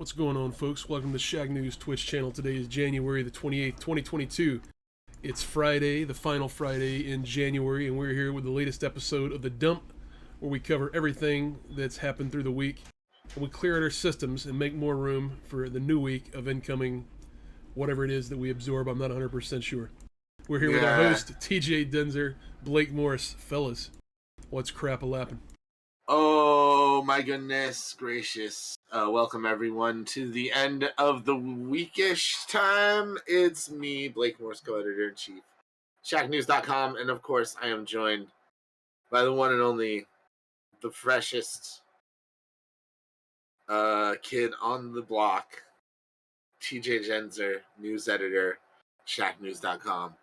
What's going on, folks? Welcome to Shacknews Twitch channel. Today is January the 28th, 2022. It's Friday, the final Friday in January, and we're here with the latest episode of The Dump, where we cover everything that's happened through the week, and we clear out our systems and make more room for the new week of incoming whatever it is that we absorb. I'm not 100% sure. We're here with our host, TJ Denzer, Blake Morris. Fellas, what's crap-a-lappin'? Oh my goodness gracious. Welcome everyone to the end of the weekish time. It's me, Blake Morris, co-editor-in-chief, Shacknews.com, and of course I am joined by the one and only, the freshest kid on the block, TJ Denzer, news editor, Shacknews.com.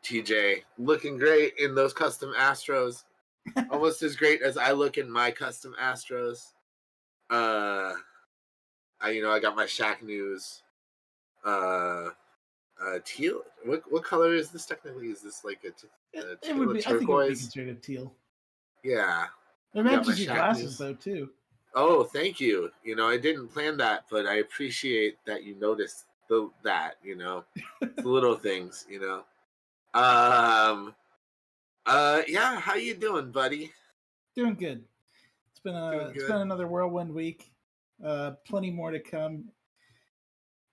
TJ, looking great in those custom Astros. Almost as great as I look in my custom Astros. I got my Shack News teal. What color is this technically? Is this like it would be, turquoise? I think it would be considered a teal. Yeah. It matches your glasses though too. Oh, thank you. I didn't plan that, but I appreciate that you noticed that. The little things. Yeah, how you doing, buddy? Doing good. It's been another whirlwind week. Plenty more to come.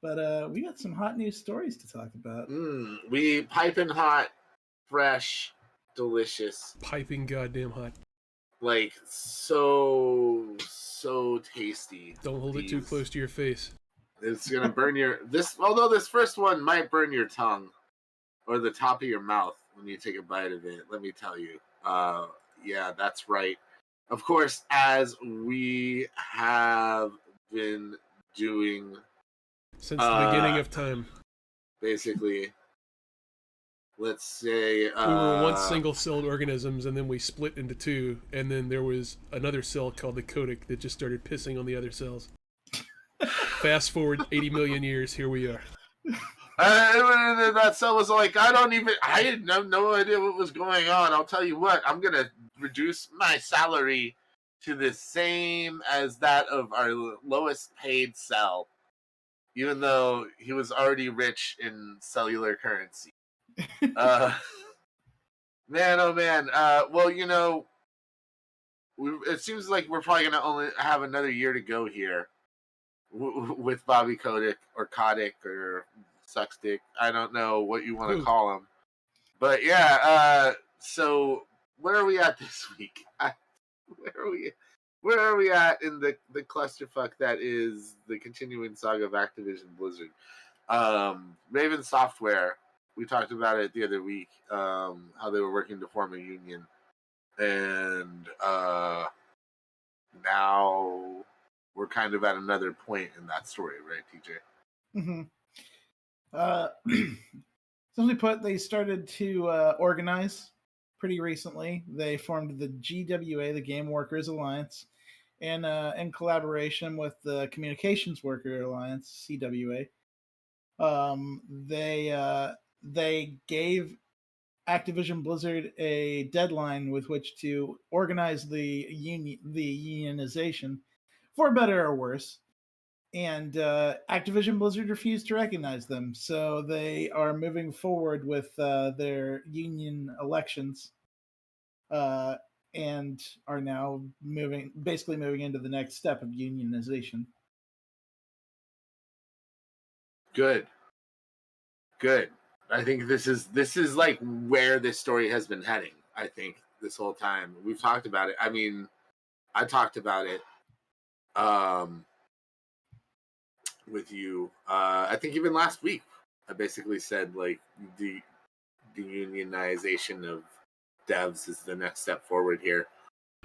But we got some hot news stories to talk about. We piping hot, fresh, delicious. Piping goddamn hot. Like so tasty. Don't hold it too close to your face. It's gonna burn although this first one might burn your tongue or the top of your mouth when you take a bite of it, let me tell you. Yeah, that's right. Of course, as we have been doing since the beginning of time. Basically, let's say we were once single-celled organisms, and then we split into two, and then there was another cell called the codec that just started pissing on the other cells. Fast forward 80 million years, here we are. That cell was like, I had no idea what was going on. I'll tell you what, I'm gonna reduce my salary to the same as that of our lowest paid cell, even though he was already rich in cellular currency. Man, oh man. Well, it seems like we're probably gonna only have another year to go here with Bobby Kotick or Suckstick. I don't know what you want to call him. But yeah, so where are we at this week? Where are we at in the clusterfuck that is the continuing saga of Activision Blizzard? Raven Software, we talked about it the other week, how they were working to form a union. And now we're kind of at another point in that story, right, TJ? Mm-hmm. Simply put, they started to organize pretty recently. They formed the GWA, the Game Workers Alliance, and in collaboration with the Communications Worker Alliance, CWA. They gave Activision Blizzard a deadline with which to organize the unionization, for better or worse. And Activision Blizzard refused to recognize them, so they are moving forward with their union elections, and are now basically moving into the next step of unionization. Good. I think this is like where this story has been heading. I think this whole time we've talked about it. I mean, I talked about it. With you, I think even last week, I basically said like the unionization of devs is the next step forward here.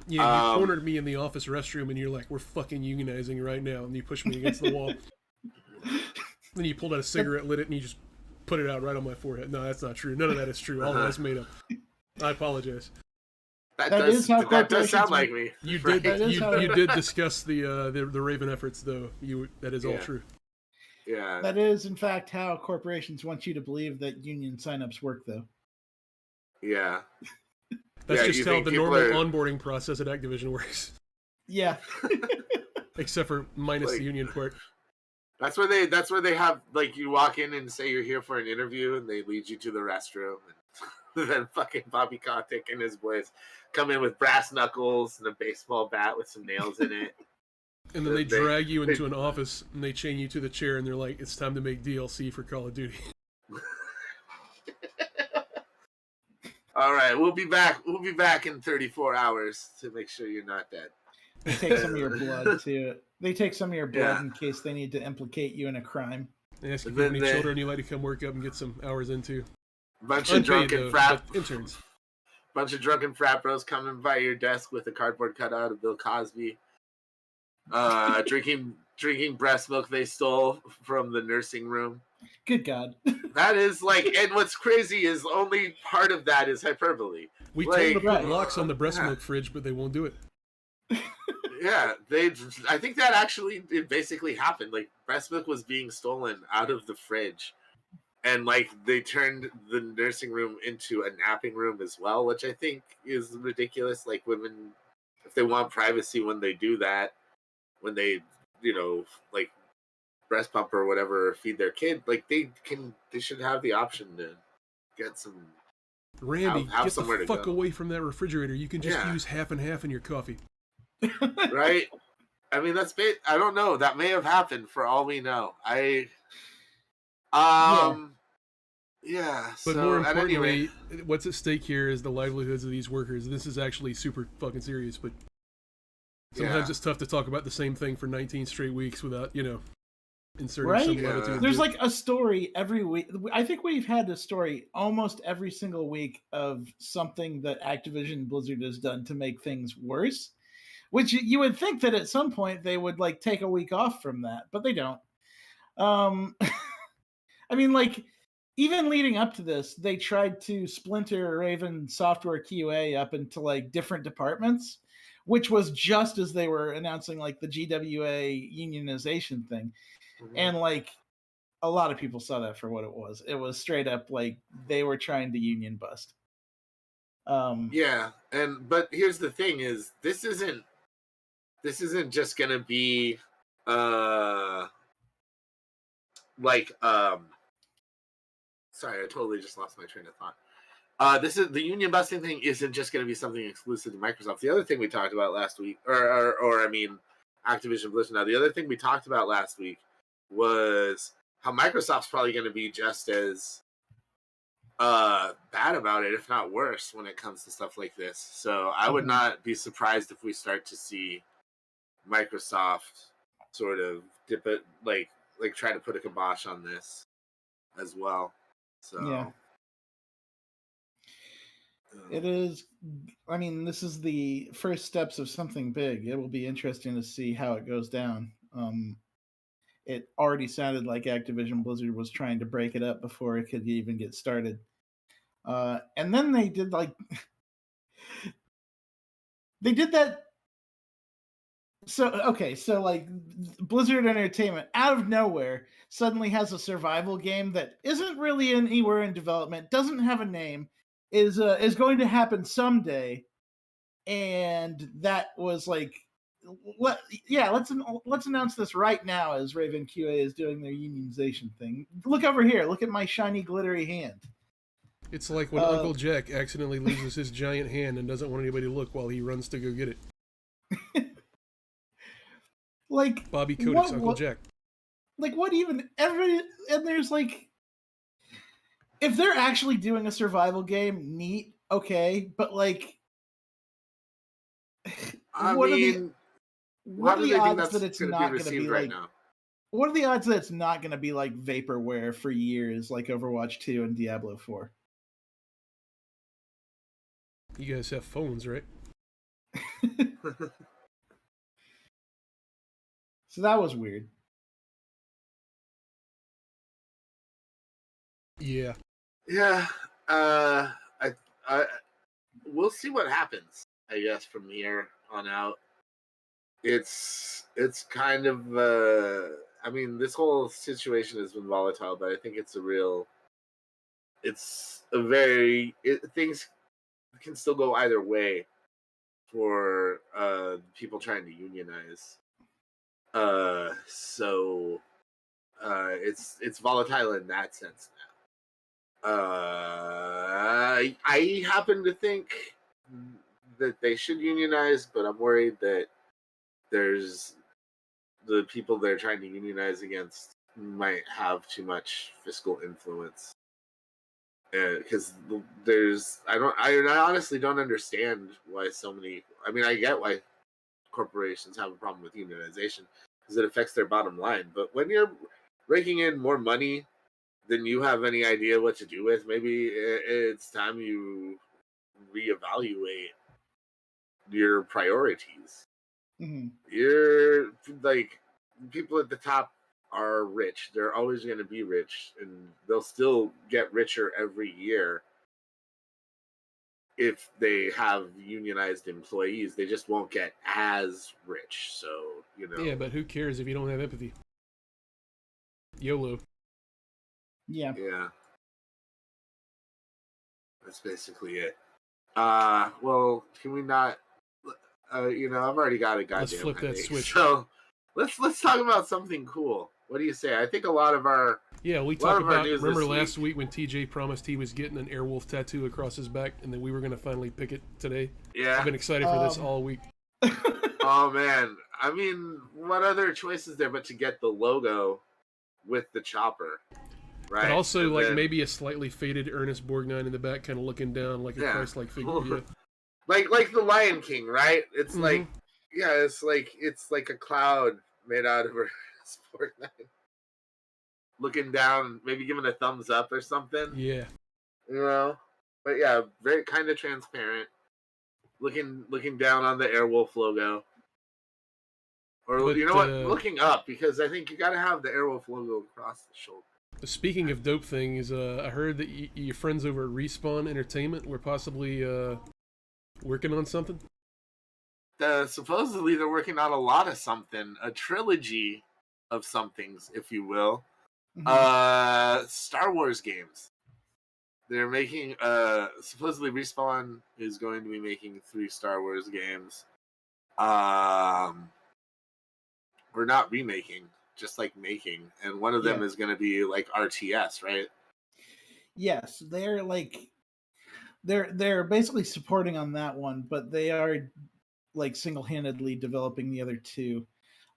Yeah, you cornered me in the office restroom, and you're like, "We're fucking unionizing right now," and you pushed me against the wall. Then you pulled out a cigarette, lit it, and you just put it out right on my forehead. No, that's not true. None of that is true. All that's made up. I apologize. That does sound like me. You did discuss the Raven efforts, though. That is all true. Yeah. That is, in fact, how corporations want you to believe that union signups work, though. Yeah. That's just how the normal onboarding process at Activision works. Yeah. Except for minus the union part. That's where they have, like, you walk in and say you're here for an interview, and they lead you to the restroom, and then fucking Bobby Kotick and his boys come in with brass knuckles and a baseball bat with some nails in it. And then they drag you into an office and they chain you to the chair and they're like, "It's time to make DLC for Call of Duty." All right, we'll be back. We'll be back in 34 hours to make sure you're not dead. They take some of your blood too. They take some of your blood in case they need to implicate you in a crime. They ask if you have any children you'd like to come work up and get some hours into. Bunch of drunken frat interns. Bunch of drunken frat bros coming by your desk with a cardboard cutout of Bill Cosby. Drinking breast milk they stole from the nursing room. Good God. That is like, and what's crazy is only part of that is hyperbole. We told them to put locks on the breast milk fridge, but they won't do it. Yeah, I think that actually, it basically happened. Like, breast milk was being stolen out of the fridge. And, like, they turned the nursing room into a napping room as well, which I think is ridiculous. Like, women, if they want privacy when they do that, when they, like, breast pump or whatever, or feed their kid, like, they should have the option to get some. Randy, get the fuck away from that refrigerator. You can just use half and half in your coffee. Right? I mean, I don't know. That may have happened for all we know. Yeah. But more importantly, what's at stake here is the livelihoods of these workers. This is actually super fucking serious, but sometimes it's tough to talk about the same thing for 19 straight weeks without, inserting some latitude. There's like a story every week. I think we've had a story almost every single week of something that Activision Blizzard has done to make things worse, which you would think that at some point they would like take a week off from that, but they don't. I mean, like, even leading up to this, they tried to splinter Raven Software QA up into like different departments, which was just as they were announcing like the GWA unionization thing. Mm-hmm. And like a lot of people saw that for what it was. It was straight up like they were trying to union bust. But here's the thing is this isn't just gonna be sorry, I totally just lost my train of thought. This is the union busting thing isn't just going to be something exclusive to Microsoft. The other thing we talked about last week, or I mean, Activision Blizzard. Now, the other thing we talked about last week was how Microsoft's probably going to be just as bad about it, if not worse, when it comes to stuff like this. So I would not be surprised if we start to see Microsoft sort of dip it, like try to put a kibosh on this as well. So it is. I mean, this is the first steps of something big. It will be interesting to see how it goes down. It already sounded like Activision Blizzard was trying to break it up before it could even get started. And then they did that. So like Blizzard Entertainment out of nowhere suddenly has a survival game that isn't really anywhere in development, doesn't have a name, is going to happen someday, and that was like, let's announce this right now as Raven QA is doing their unionization thing. Look over here, look at my shiny glittery hand. It's like when Uncle Jack accidentally loses his giant hand and doesn't want anybody to look while he runs to go get it. Like Bobby Kotick's Uncle Jack. Like what even and there's like, if they're actually doing a survival game, neat, okay, but like, what are the odds that it's not going to be like? What are the odds that it's not going to be like vaporware for years, like Overwatch 2 and Diablo 4? You guys have phones, right? So that was weird. Yeah. We'll see what happens, I guess, from here on out. It's kind of I mean, this whole situation has been volatile, but I think things can still go either way for people trying to unionize. So It's volatile in that sense now. I happen to think that they should unionize, but I'm worried that there's the people they're trying to unionize against might have too much fiscal influence. Because I honestly don't understand why so many. I mean, I get why corporations have a problem with unionization because it affects their bottom line. But when you're raking in more money than you have any idea what to do with, maybe it's time you reevaluate your priorities. Mm-hmm. You're like people at the top are rich. They're always going to be rich, and they'll still get richer every year if they have unionized employees. They just won't get as rich. So, Yeah, but who cares if you don't have empathy? YOLO. Yeah. Yeah. That's basically it. Well, can we not? I've already got a goddamn Let's flip that headache, switch. so let's talk about something cool. What do you say? I think a lot of our we lot talked of our about. news Remember this last week when TJ promised he was getting an Airwolf tattoo across his back, and that we were going to finally pick it today. Yeah. I've been excited for this all week. Oh man, I mean, what other choice is there but to get the logo with the chopper, right? But also, And like then, maybe a slightly faded Ernest Borgnine in the back, kind of looking down like a Christ-like figure. Yeah. like the Lion King, right? It's Mhm. it's like a cloud made out of Ernest Borgnine. Looking down, maybe giving a thumbs up or something. Yeah. But yeah, very kind of transparent. Looking down on the Airwolf logo, or But, looking up, because I think you got to have the Airwolf logo across the shoulder. Speaking of dope things, I heard that your friends over at Respawn Entertainment were possibly working on something. Supposedly they're working on a lot of something, a trilogy of somethings, if you will. Mm-hmm. Star Wars games. They're making supposedly Respawn is going to be making 3 Star Wars games. We're not remaking, just like making, and one of them is going to be like RTS, right? Yes, they're basically supporting on that one, but they are like single-handedly developing the other 2.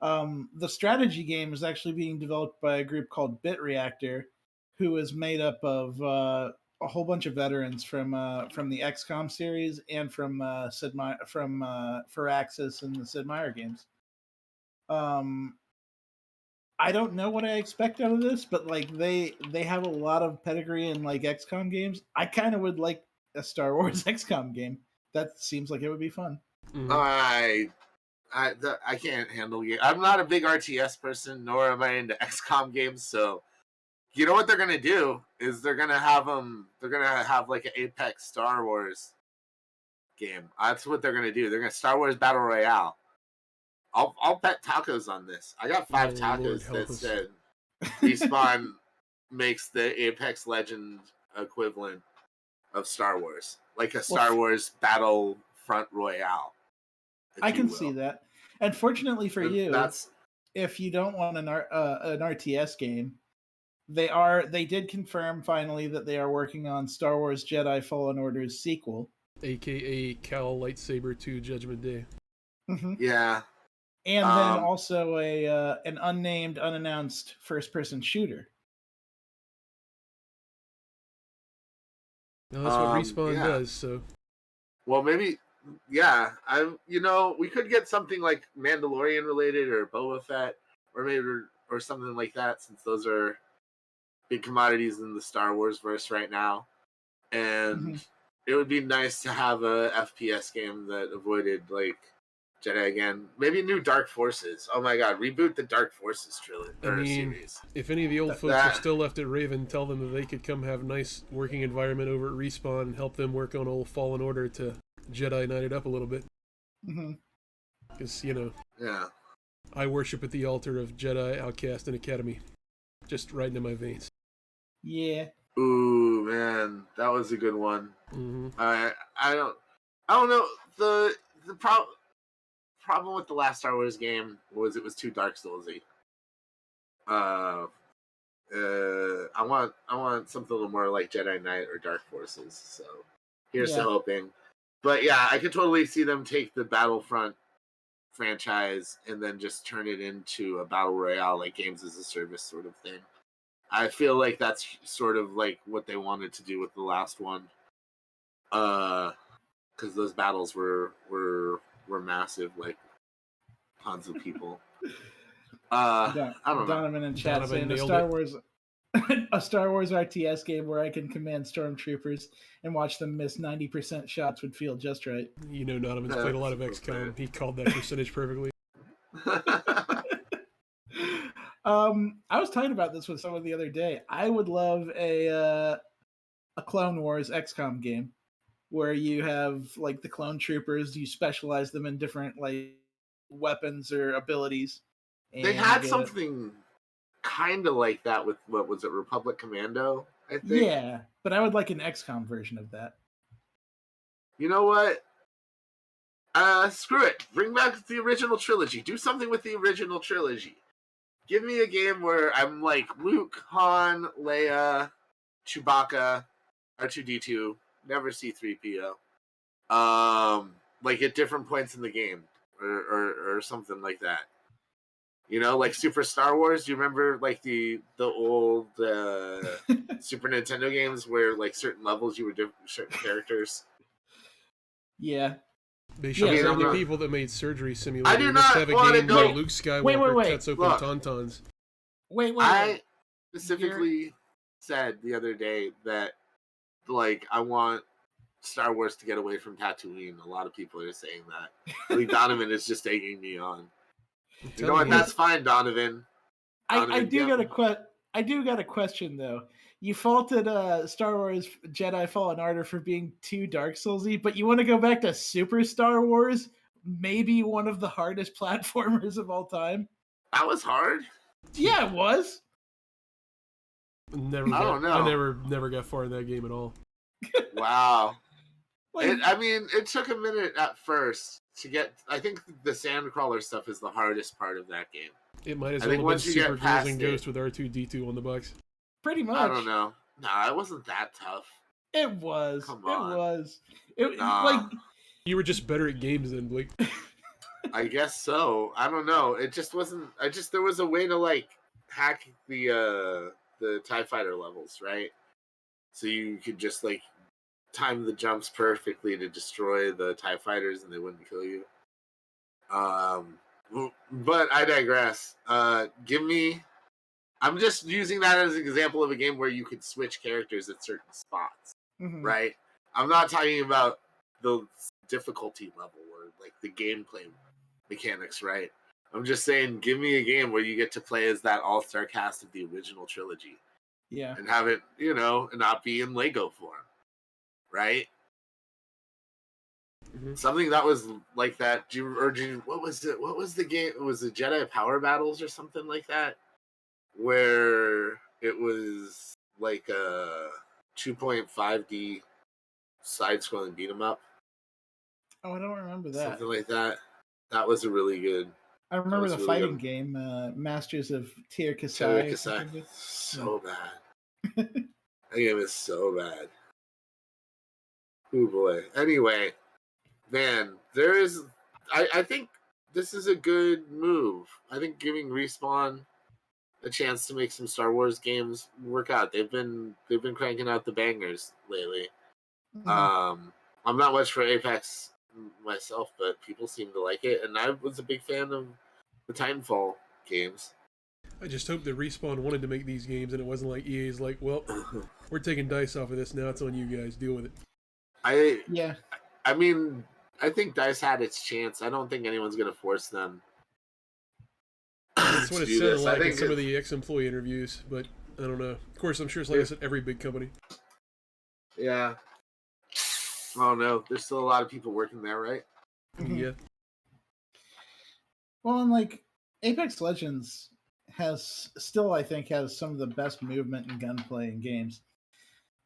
The strategy game is actually being developed by a group called Bit Reactor, who is made up of a whole bunch of veterans from the XCOM series and from Sid Meier, from Firaxis and the Sid Meier games. I don't know what I expect out of this, but like they have a lot of pedigree in like XCOM games. I kind of would like a Star Wars XCOM game. That seems like it would be fun. Mhm. I can't handle it. I'm not a big RTS person, nor am I into XCOM games. So, you know what they're gonna do is they're gonna have like an Apex Star Wars game. That's what they're gonna do. They're gonna Star Wars Battle Royale. I'll bet tacos on this. I got 5 Oh, Lord, tacos help that us. said Respawn makes the Apex Legend equivalent of Star Wars, like a Star Wars Battle Front Royale. I can see that. And fortunately for you, That's if you don't want an RTS game, they did confirm finally that they are working on Star Wars Jedi Fallen Order's sequel, AKA Cal Lightsaber 2 Judgment Day. mm-hmm. Yeah. And then also an unnamed, unannounced first-person shooter. No, that's what Respawn does. So, well, maybe, we could get something like Mandalorian related or Boba Fett, or maybe or something like that, since those are big commodities in the Star Wars verse right now. And it would be nice to have a FPS game that avoided like Jedi again. Maybe new Dark Forces. Oh my god, reboot the Dark Forces trilogy series. If any of the old folks are still left at Raven, tell them that they could come have a nice working environment over at Respawn and help them work on old Fallen Order to Jedi Knight it up a little bit. Because, I worship at the altar of Jedi, Outcast, and Academy. Just right into my veins. Yeah. Ooh, man, that was a good one. Mm-hmm. I don't know. The problem with the last Star Wars game was it was too Dark Soulsy. I want something a little more like Jedi Knight or Dark Forces. So here's to hoping. But yeah, I could totally see them take the Battlefront franchise and then just turn it into a battle royale, like games as a service sort of thing. I feel like that's sort of like what they wanted to do with the last one, because those battles were massive, like tons of people. I don't know. Donovan in chat Donovan saying a nailed Star it. Wars a Star Wars RTS game where I can command stormtroopers and watch them miss 90% shots would feel just right. You know, Donovan's played a lot of XCOM. He called that percentage perfectly. I was talking about this with someone the other day. I would love a Clone Wars XCOM game where you have like the clone troopers, you specialize them in different like weapons or abilities. They had something kind of like that with, what was it, Republic Commando, I think. Yeah, but I would like an XCOM version of that. You know what? Screw it. Bring back the original trilogy. Do something with the original trilogy. Give me a game where I'm like Luke, Han, Leia, Chewbacca, R2D2, never C3PO. Like at different points in the game, or something like that. You know, like Super Star Wars. Do you remember like the old Super Nintendo games where like certain levels you were certain characters? Yeah. They should Yeah, have the no. people that made Surgery Simulator. I do just not have a wanna game go- where Luke Skywalker Wait. cuts open Look. tauntauns. Wait. I specifically said the other day that like I want Star Wars to get away from Tatooine. A lot of people are saying that. I think Donovan is just egging me on. You know what? That's fine, Donovan. I do yeah. got a question though. You faulted Star Wars Jedi Fallen Order for being too Dark Soulsy, but you want to go back to Super Star Wars, maybe one of the hardest platformers of all time? That was hard. Yeah, it was. I don't know. I never got far in that game at all. Wow. Like, It took a minute at first to get. I think the Sandcrawler stuff is the hardest part of that game. It might as I well think have been once you get Super past Ghouls and it- Ghost with R2D2 on the box. pretty much. I don't know. Nah, it wasn't that tough. It was. Come It on. was. Nah. Like You were just better at games than Blake. I guess so. I don't know. It just wasn't. There was a way to like hack the TIE fighter levels, right? So you could just like time the jumps perfectly to destroy the TIE fighters and they wouldn't kill you. But I digress. Give me. I'm just using that as an example of a game where you could switch characters at certain spots, right? I'm not talking about the difficulty level or like the gameplay mechanics, right? I'm just saying, give me a game where you get to play as that all-star cast of the original trilogy. Yeah. And have it, you know, and not be in Lego form, right? Mm-hmm. Something that was like that. What was it? What was the game? It was the Jedi Power Battles or something like that, where it was like a 2.5D side-scrolling beat 'em up. Oh, I don't remember that. Something like that. That was a really good. I remember the really fighting good. game, Masters of Tir Terry Kasai. Kasai. So bad. That game is so bad. Oh boy. Anyway, man, there is. I think this is a good move. I think giving Respawn a chance to make some Star Wars games work out. They've been cranking out the bangers lately. I'm not much for Apex myself, but people seem to like it, and I was a big fan of the Titanfall games. I just hope that Respawn wanted to make these games and it wasn't like EA's like, well, we're taking DICE off of this now. It's on you guys. Deal with it. I mean, I think DICE had its chance. I don't think anyone's going to force them. That's what it sounded like in some it- of the ex-employee interviews, but I don't know. Of course, I'm sure it's like I said, every big company. Yeah. Oh no, there's still a lot of people working there, right? Yeah. Well, and like Apex Legends has some of the best movement and gunplay in games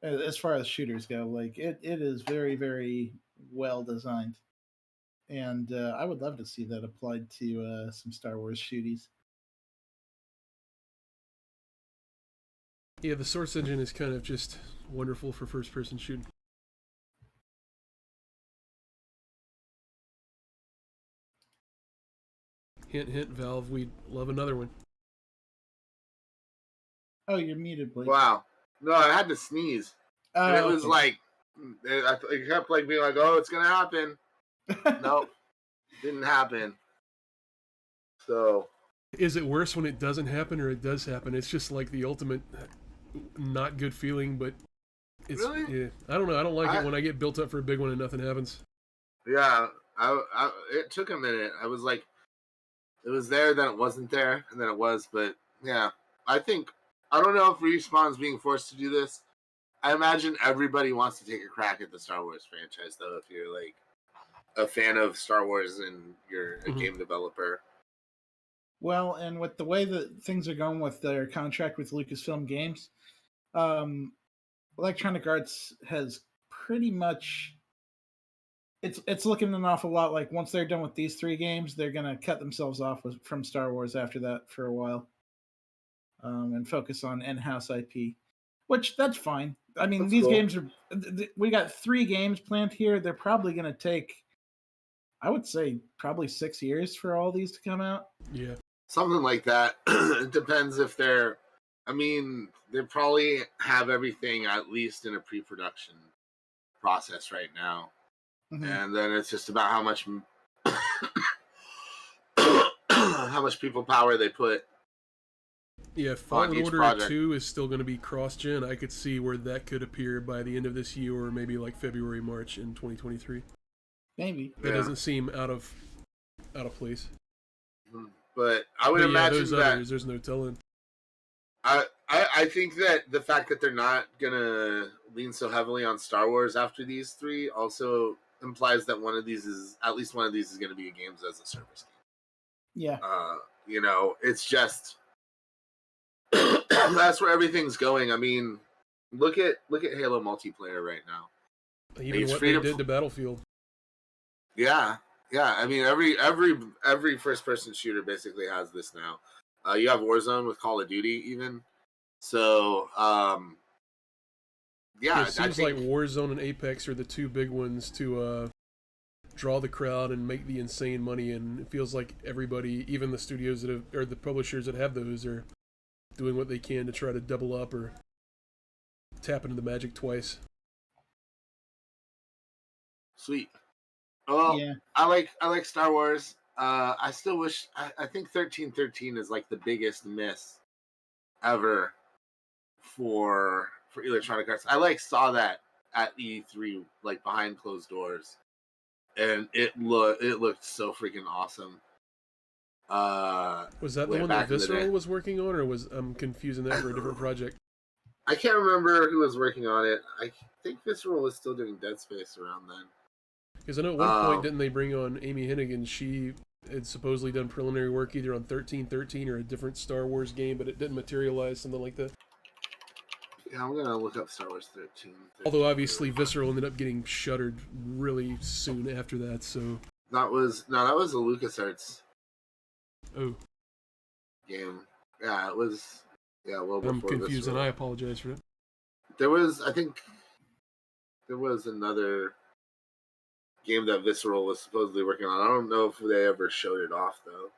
as far as shooters go. Like it is very, very well designed, and I would love to see that applied to some Star Wars shooties. Yeah, the Source engine is kind of just wonderful for first-person shooting. Hint, hint, Valve, we'd love another one. Oh, you're muted, Blake. Wow. No, I had to sneeze. Oh, And it was okay. like, it kept like being like, oh, it's going to happen. Nope. Didn't happen. So. Is it worse when it doesn't happen or it does happen? It's just like the ultimate not good feeling, but it's, Really? yeah. I don't know. I don't like it when I get built up for a big one and nothing happens. Yeah. It took a minute. I was like, it was there, then it wasn't there, and then it was. But yeah, I don't know if Respawn's being forced to do this. I imagine everybody wants to take a crack at the Star Wars franchise, though, if you're like a fan of Star Wars and you're a game developer. Well, and with the way that things are going with their contract with Lucasfilm Games, Electronic Arts has pretty much it's looking an awful lot like once they're done with these 3 games, they're gonna cut themselves off from Star Wars after that for a while, and focus on in-house IP, which that's fine. I mean, That's these cool. games are we got 3 games planned here. They're probably gonna take, I would say, probably 6 years for all these to come out. Yeah. Something like that. It depends if they're. I mean, they probably have everything at least in a pre-production process right now, and then it's just about how much people power they put. Yeah, Fallen Order 2 is still going to be cross-gen. I could see where that could appear by the end of this year, or maybe like February, March in 2023. Maybe that doesn't seem out of place. But I would imagine those that others, there's no telling. I think that the fact that they're not gonna lean so heavily on Star Wars after these 3 also implies that at least one of these is going to be a games as a service game. Yeah. It's just that's where everything's going. I mean, look at Halo multiplayer right now. Even what they did to Battlefield. Yeah. I mean, every first-person shooter basically has this now. You have Warzone with Call of Duty, even. So, yeah. It seems like Warzone and Apex are the 2 big ones to draw the crowd and make the insane money. And it feels like everybody, even the studios or the publishers that have those, are doing what they can to try to double up or tap into the magic twice. Sweet. Well, yeah. I like Star Wars. I still wish. I think 1313 is like the biggest miss ever for Electronic Arts. I saw that at E3, like behind closed doors, and it looked so freaking awesome. Was that the one that Visceral was working on, or I'm confusing that for a different project? I can't remember who was working on it. I think Visceral was still doing Dead Space around then. Because I know at one point, didn't they bring on Amy Hennigan? She had supposedly done preliminary work either on 1313 or a different Star Wars game, but it didn't materialize, something like that. Yeah, I'm going to look up Star Wars 13. Although, obviously, Visceral ended up getting shuttered really soon after that, so... That was a LucasArts game. Yeah, it was... Yeah, well before I'm confused, Visceral. and I apologize for that. I think there was another game that Visceral was supposedly working on. I don't know if they ever showed it off, though.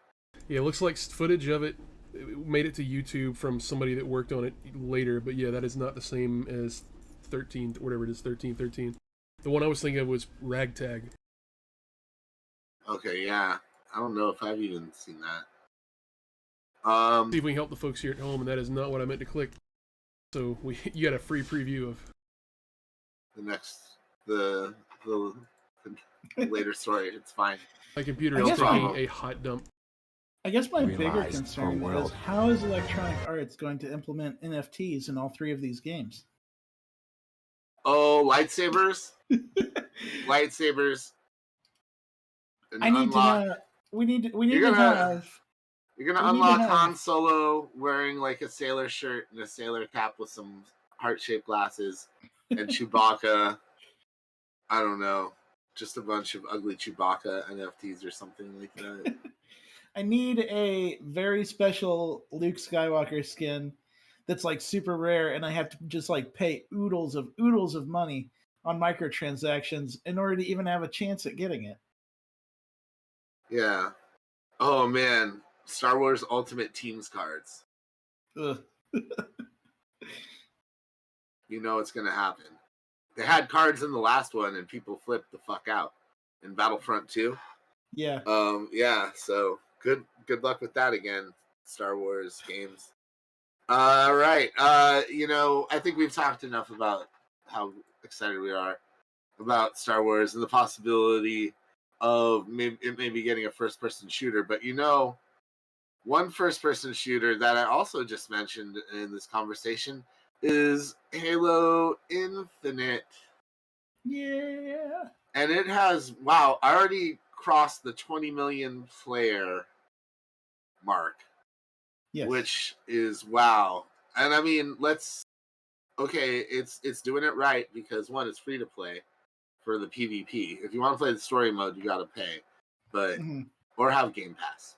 Yeah, it looks like footage of it made it to YouTube from somebody that worked on it later, but yeah, that is not the same as 1313. The one I was thinking of was Ragtag. Okay, yeah. I don't know if I've even seen that. See if we can help the folks here at home, and that is not what I meant to click. So you got a free preview of the later story. It's fine. My computer is taking a hot dump. I guess my bigger concern is how is Electronic Arts going to implement NFTs in all 3 of these games? Oh, lightsabers! Lightsabers. I need to know. We need to have. You're gonna unlock Han Solo wearing like a sailor shirt and a sailor cap with some heart-shaped glasses, and Chewbacca. I don't know, just a bunch of ugly Chewbacca NFTs or something like that. I need a very special Luke Skywalker skin that's like super rare, and I have to just like pay oodles of money on microtransactions in order to even have a chance at getting it. Yeah. Oh man, Star Wars Ultimate Teams cards. Ugh. You know it's gonna happen. They had cards in the last one, and people flipped the fuck out. In Battlefront 2. Yeah. Yeah. So good luck with that again, Star Wars games. All right. I think we've talked enough about how excited we are about Star Wars and the possibility of maybe getting a first-person shooter. But one first-person shooter that I also just mentioned in this conversation is Halo Infinite. Yeah. And it has, already crossed the 20 million player mark. Yes. Which is wow. And I mean, it's doing it right because one, it's free to play for the PvP. If you want to play the story mode, you got to pay, but or have Game Pass.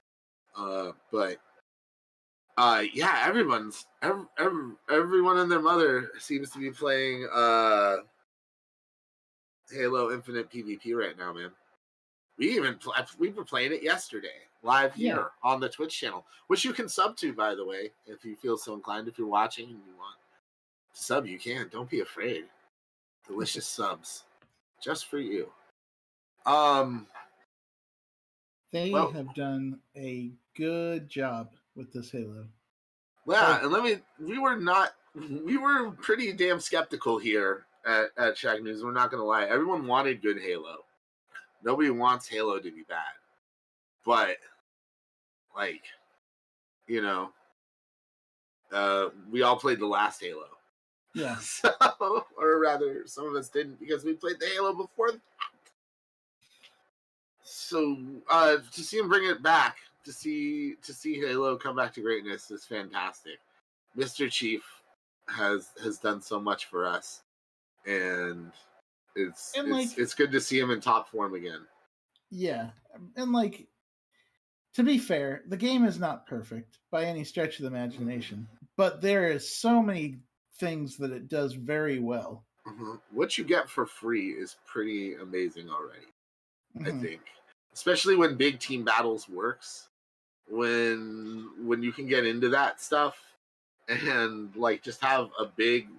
Yeah, everyone and their mother seems to be playing Halo Infinite PvP right now, man. We were playing it yesterday live here on the Twitch channel, which you can sub to, by the way, if you feel so inclined. If you're watching and you want to sub, you can. Don't be afraid. Delicious subs, just for you. They have done a good job with this Halo. Yeah, and we were pretty damn skeptical here at Shacknews. We're not gonna lie. Everyone wanted good Halo. Nobody wants Halo to be bad. But we all played the last Halo. Yeah. Or rather, some of us didn't because we played the Halo before that. So to see him bring it back, to see Halo come back to greatness is fantastic. Mr. Chief has done so much for us, and it's good to see him in top form again. Yeah, and to be fair, the game is not perfect by any stretch of the imagination, but there is so many things that it does very well. What you get for free is pretty amazing already. I think, especially when big team battles works, when you can get into that stuff and just have a big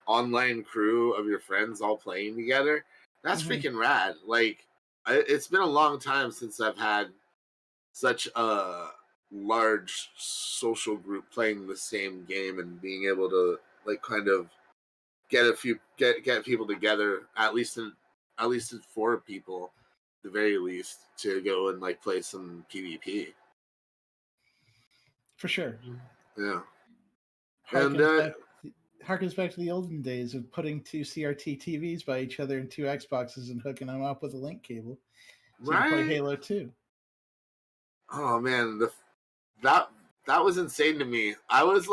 online crew of your friends all playing together. That's freaking rad. It's been a long time since I've had such a large social group playing the same game and being able to kind of get people together, at least in 4 people, the very least, to go and play some PvP. For sure. Yeah. Harkens back to the olden days of putting 2 CRT TVs by each other and 2 Xboxes and hooking them up with a link cable. So you can play Halo 2. Oh man, that was insane to me. I was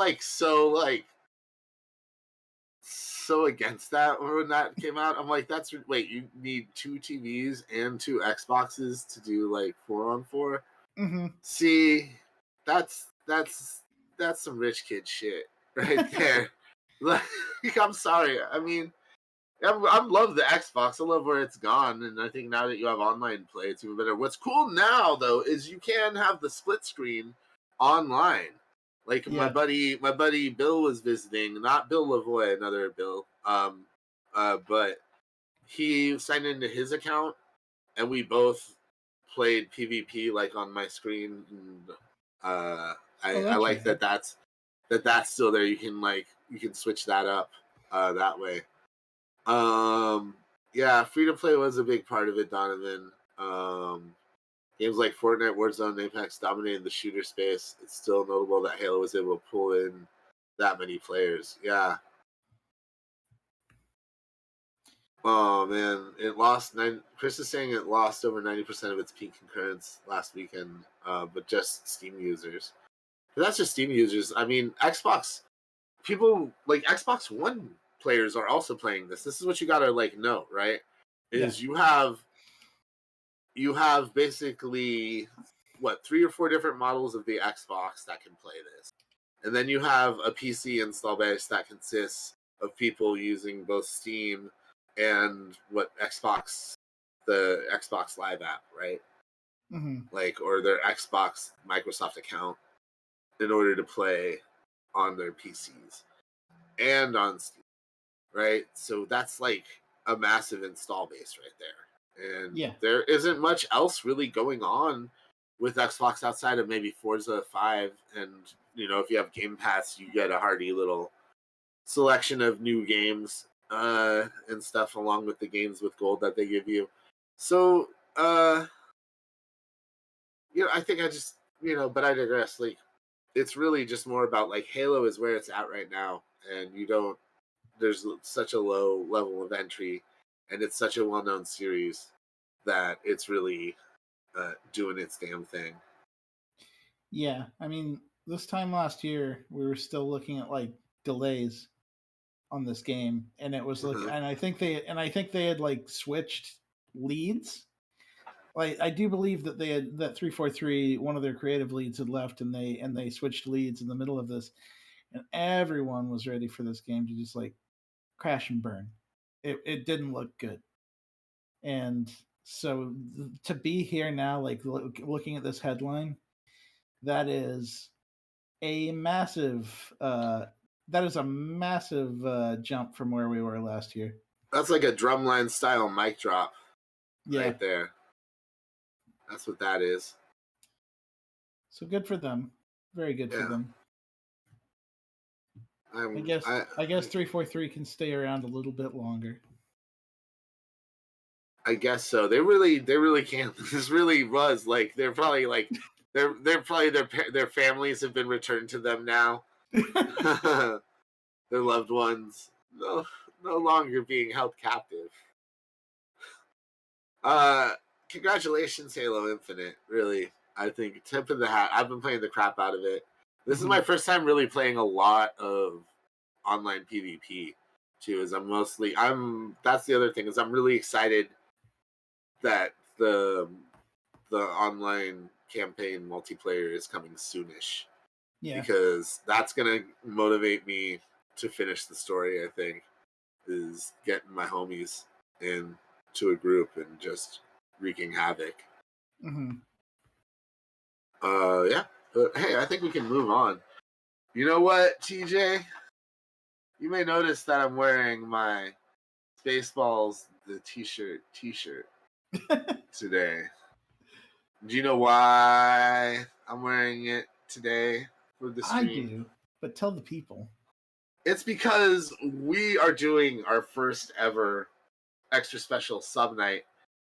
so against that when that came out. I'm like, wait, you need 2 TVs and 2 Xboxes to do 4-on-4? See, that's some rich kid shit right there. I'm sorry. I mean, I love the Xbox. I love where it's gone, and I think now that you have online play, it's even better. What's cool now, though, is you can have the split screen online. My buddy Bill was visiting, not Bill Lavoie, another Bill. But he signed into his account, and we both played PvP on my screen. And I like that. That's still there. You can switch that up that way. Yeah, free to play was a big part of it, Donovan. Games like Fortnite, Warzone, and Apex dominated the shooter space. It's still notable that Halo was able to pull in that many players. Yeah. Oh man, it lost Chris is saying it lost over 90% of its peak concurrence last weekend, but just Steam users. But that's just Steam users. I mean, Xbox people Xbox One players are also playing this. This is what you gotta know, right? Is you have basically 3 or 4 different models of the Xbox that can play this. And then you have a PC install base that consists of people using both Steam and the Xbox Live app, right? Mm-hmm. Like, or their Xbox Microsoft account in order to play on their PCs and on Steam, right? So that's like a massive install base right there. And Yeah. there isn't much else really going on with Xbox outside of maybe Forza 5. And, you know, if you have Game Pass, you get a hearty little selection of new games and stuff along with the games with gold that they give you. So, you know, I think I just, you know, but I digress. Like, it's really just more about like Halo is where it's at right now. And there's such a low level of entry and it's such a well-known series that it's really doing its damn thing. Yeah, I mean, this time last year we were still looking at like delays on this game, and it was like, Mhm. and I think they had like switched leads. Like, I do believe that 343, one of their creative leads, had left, and they switched leads in the middle of this, and everyone was ready for this game to just like crash and burn. It didn't look good, and so to be here now, like looking at this headline, that is a massive jump from where we were last year. That's like a drumline style mic drop Yeah. right there. That's what that is. So good for them. Very good for them. I guess 343 can stay around a little bit longer. I guess so. They really can't. This really was like they're probably like their families have been returned to them now. Their loved ones no longer being held captive. Congratulations, Halo Infinite. Really, I think tip of the hat. I've been playing the crap out of it. This is my first time really playing a lot of online PvP too. That's the other thing is I'm really excited that the online campaign multiplayer is coming soonish. Yeah. Because that's gonna motivate me to finish the story, I think, is getting my homies into a group and just wreaking havoc. Mm-hmm. Yeah. But hey, I think we can move on. You know what, TJ? You may notice that I'm wearing my Spaceballs the t-shirt today. Do you know why I'm wearing it today for the stream? I do, but tell the people. It's because we are doing our first ever extra special sub night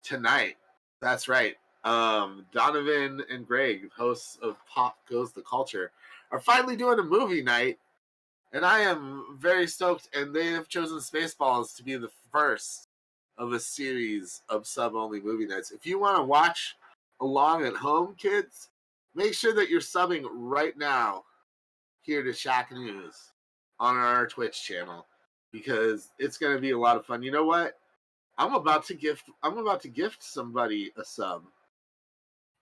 tonight. That's right. Donovan and Greg, hosts of Pop Goes the Culture, are finally doing a movie night, and I am very stoked. And they have chosen Spaceballs to be the first of a series of sub-only movie nights. If you want to watch along at home, kids, make sure that you're subbing right now here to Shacknews on our Twitch channel because it's going to be a lot of fun. You know what? I'm about to gift somebody a sub.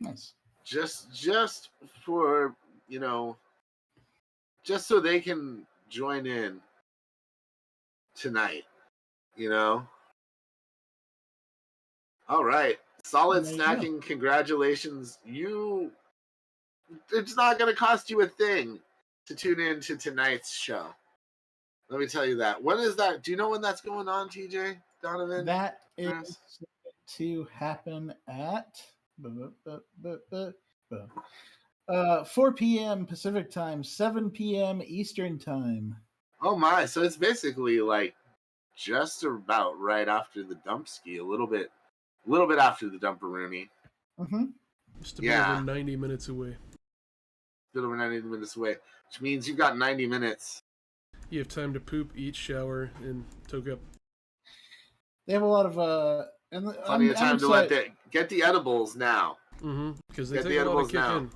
Nice. Just for, you know, just so they can join in tonight, you know? All right. Solid snacking. Congratulations. It's not going to cost you a thing to tune in to tonight's show. Let me tell you that. When is that? Do you know when that's going on, TJ? Donovan? That is to happen at 4 p.m. Pacific time, 7 p.m. Eastern time. Oh my! So it's basically like just about right after the dump ski, a little bit after the dumperoonie. Mm-hmm. Just a bit over 90 minutes away. A bit over 90 minutes away, which means you've got 90 minutes. You have time to poop, eat, shower, and toke up. They have a lot of plenty of time to get the edibles now. Mm-hmm. Because they take a lot to kick in.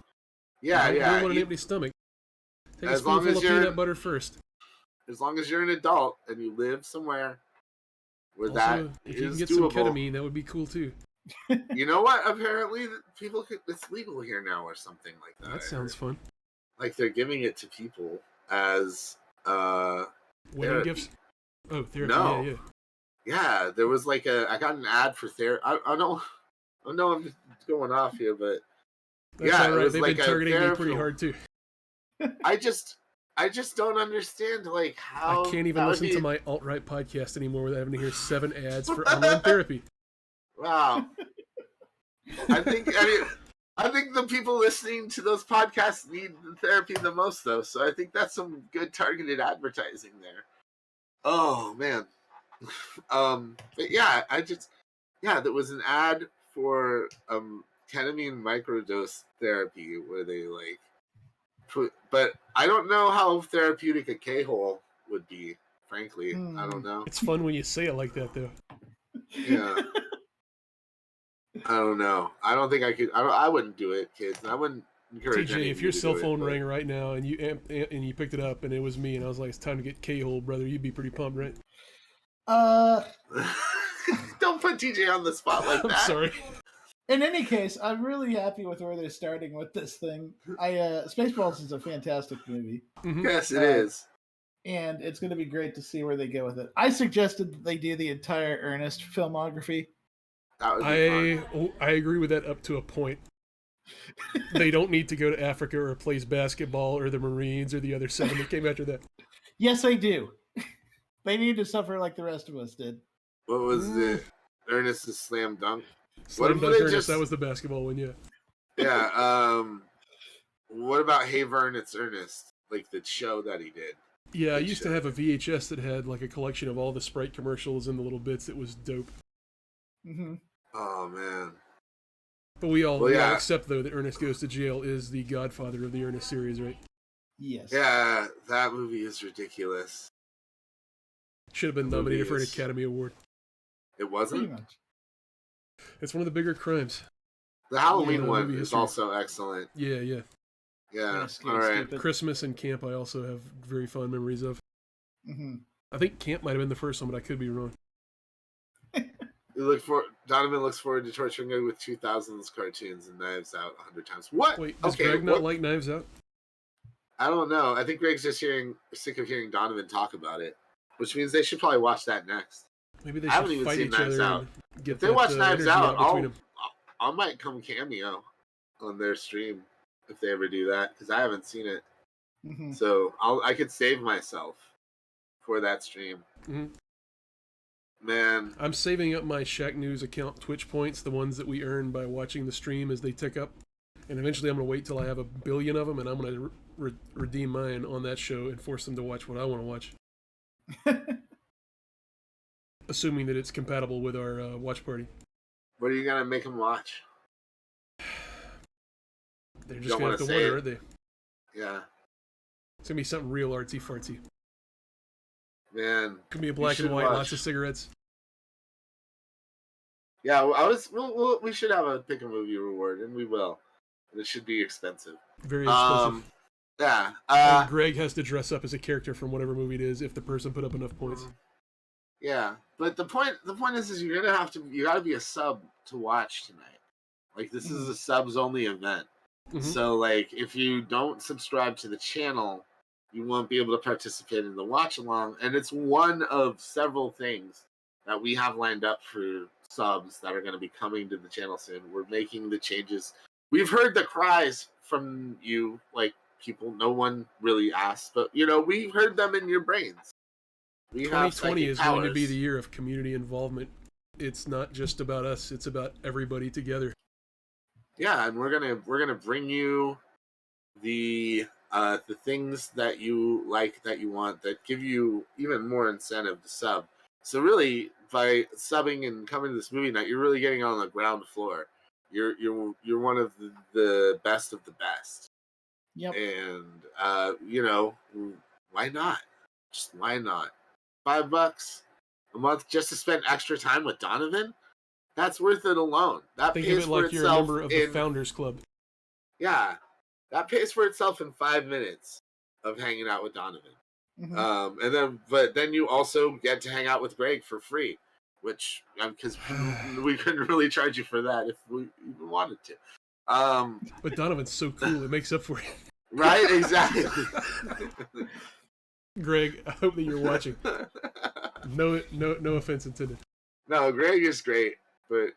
Yeah, you don't want an empty stomach. Take a spoonful of peanut butter first. As long as you're an adult and you live somewhere where also, that if you can get doable. some ketamine, that would be cool too. You know what? Apparently, it's legal here now, or something like that. That sounds fun. Like they're giving it to people as Wedding therapy. gifts? Oh, therapy. No. Yeah. Yeah, there was like I got an ad for therapy. I know I'm just going off here, but That's yeah, all right. it was They've like been a targeting me therapy. pretty hard too. I just don't understand like how I can't even that would listen be... to my alt-right podcast anymore without having to hear 7 ads for online therapy. Wow. I think the people listening to those podcasts need the therapy the most, though. So I think that's some good targeted advertising there. Oh man. But yeah, there was an ad for ketamine microdose therapy where they like put, but I don't know how therapeutic a K-hole would be. Frankly, I don't know. It's fun when you say it like that, though. Yeah. I don't know. I don't think I could. I wouldn't do it, kids. I wouldn't encourage TJ, any if of your you to cell do phone it, rang right now and you picked it up and it was me and I was like, it's time to get K-hole, brother, you'd be pretty pumped, right? Don't put TJ on the spot like that. I'm sorry. In any case, I'm really happy with where they're starting with this thing. Spaceballs is a fantastic movie. Mm-hmm. Yes, it is. And it's going to be great to see where they go with it. I suggested that they do the entire Ernest filmography. That would be fun. I agree with that up to a point. They don't need to go to Africa or plays basketball or the Marines or the other 7 that came after that. Yes, they do. They need to suffer like the rest of us did. What was it? Ernest's slam dunk. Slam Dunk Ernest, that was the basketball one, yeah. Yeah. What about Hey Vern, It's Ernest? Like the show that he did. Yeah, I used to have a VHS that had like a collection of all the Sprite commercials and the little bits. It was dope. Mm-hmm. Oh man. But we all accept though that Ernest Goes to Jail is the godfather of the Ernest series, right? Yes. Yeah, that movie is ridiculous. Should have been nominated for an Academy Award. It wasn't? Pretty much. It's one of the bigger crimes. The Halloween one is also excellent. Yeah. Yeah. All right. Stupid. Christmas and Camp I also have very fond memories of. Mm-hmm. I think Camp might have been the first one, but I could be wrong. Donovan looks forward to torturing her with 2000s cartoons and Knives Out 100 times. What? Wait, does Greg not like Knives Out? I don't know. I think Greg's just sick of hearing Donovan talk about it, which means they should probably watch that next. Maybe they should fight each other and get if they watch Knives Out, between them. I might come cameo on their stream if they ever do that because I haven't seen it. Mm-hmm. So I could save myself for that stream. Mm-hmm. Man, I'm saving up my Shacknews account Twitch points, the ones that we earn by watching the stream as they tick up, and eventually I'm going to wait till I have 1 billion of them, and I'm going to redeem mine on that show and force them to watch what I want to watch. Assuming that it's compatible with our watch party. What are you going to make them watch? They're just going to have to wonder, aren't they? Yeah. It's going to be something real artsy-fartsy. Man. Could be a black and white, lots of cigarettes. Yeah, we should have a pick a movie reward, and we will. And it should be expensive. Very expensive. Yeah. And Greg has to dress up as a character from whatever movie it is if the person put up enough points. Yeah, but the point is you gotta be a sub to watch tonight. Like this is a subs only event. Mm-hmm. So like if you don't subscribe to the channel, you won't be able to participate in the watch along. And it's one of several things that we have lined up for subs that are going to be coming to the channel soon. We're making the changes. We've heard the cries from you, like people no one really asked, but we've heard them in your brains. 2020 is going to be the year of community involvement. It's not just about us, it's about everybody together. Yeah, and we're gonna bring you the things that you like, that you want, that give you even more incentive to sub. So really, by subbing and coming to this movie night, you're really getting on the ground floor. You're one of the best of the best. Yep. And why not? Just why not? $5 a month just to spend extra time with Donovan? That's worth it alone. That Think pays of it like for you're a itself member of the Founders Club. Yeah, that pays for itself in 5 minutes of hanging out with Donovan. Mm-hmm. But then you also get to hang out with Greg for free, which because we couldn't really charge you for that if we even wanted to. But Donovan's so cool, it makes up for it. Right? Exactly. Greg, I hope that you're watching. No offense intended. No, Greg is great, but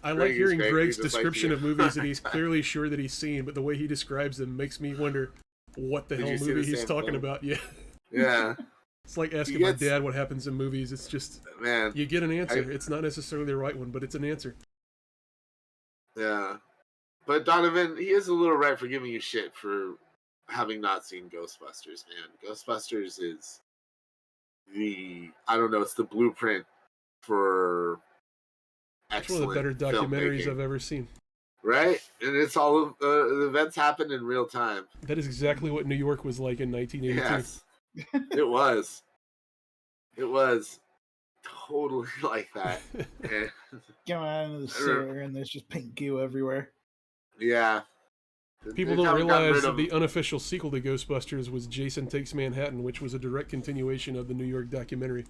I like hearing great. Greg's He just likes description you. of movies that he's clearly sure that he's seen, but the way he describes them makes me wonder what the Did hell you see movie the he's same talking film? about. Yeah. Yeah. It's like asking gets- my dad what happens in movies. It's just, Man. you get an answer. It's not necessarily the right one, but it's an answer. Yeah. But Donovan, he is a little right for giving you shit for having not seen Ghostbusters, man. Ghostbusters is it's the blueprint for It's one of excellent the better documentaries filmmaking. I've ever seen. Right? And it's all of the events happen in real time. That is exactly what New York was like in 1982. Yes. It was. It was totally like that. And, Go out into the sewer and there's just pink goo everywhere. yeah. People They don't haven't gotten realize rid that of- the unofficial sequel to Ghostbusters was Jason Takes Manhattan, which was a direct continuation of the New York documentary.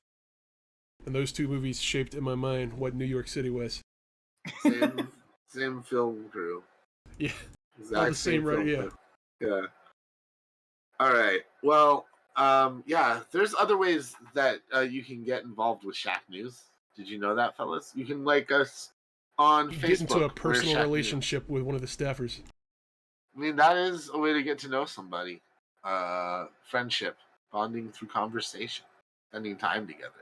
And those two movies shaped in my mind what New York City was. Same film crew. Yeah. Exact All the same, right? film Yeah. crew. Yeah. All right. Well, yeah, there's other ways that you can get involved with Shack News. Did you know that, fellas? You can like us on You Facebook. get into a We're personal Shack News. relationship with one of the staffers. I mean, that is a way to get to know somebody. Friendship, bonding through conversation, spending time together.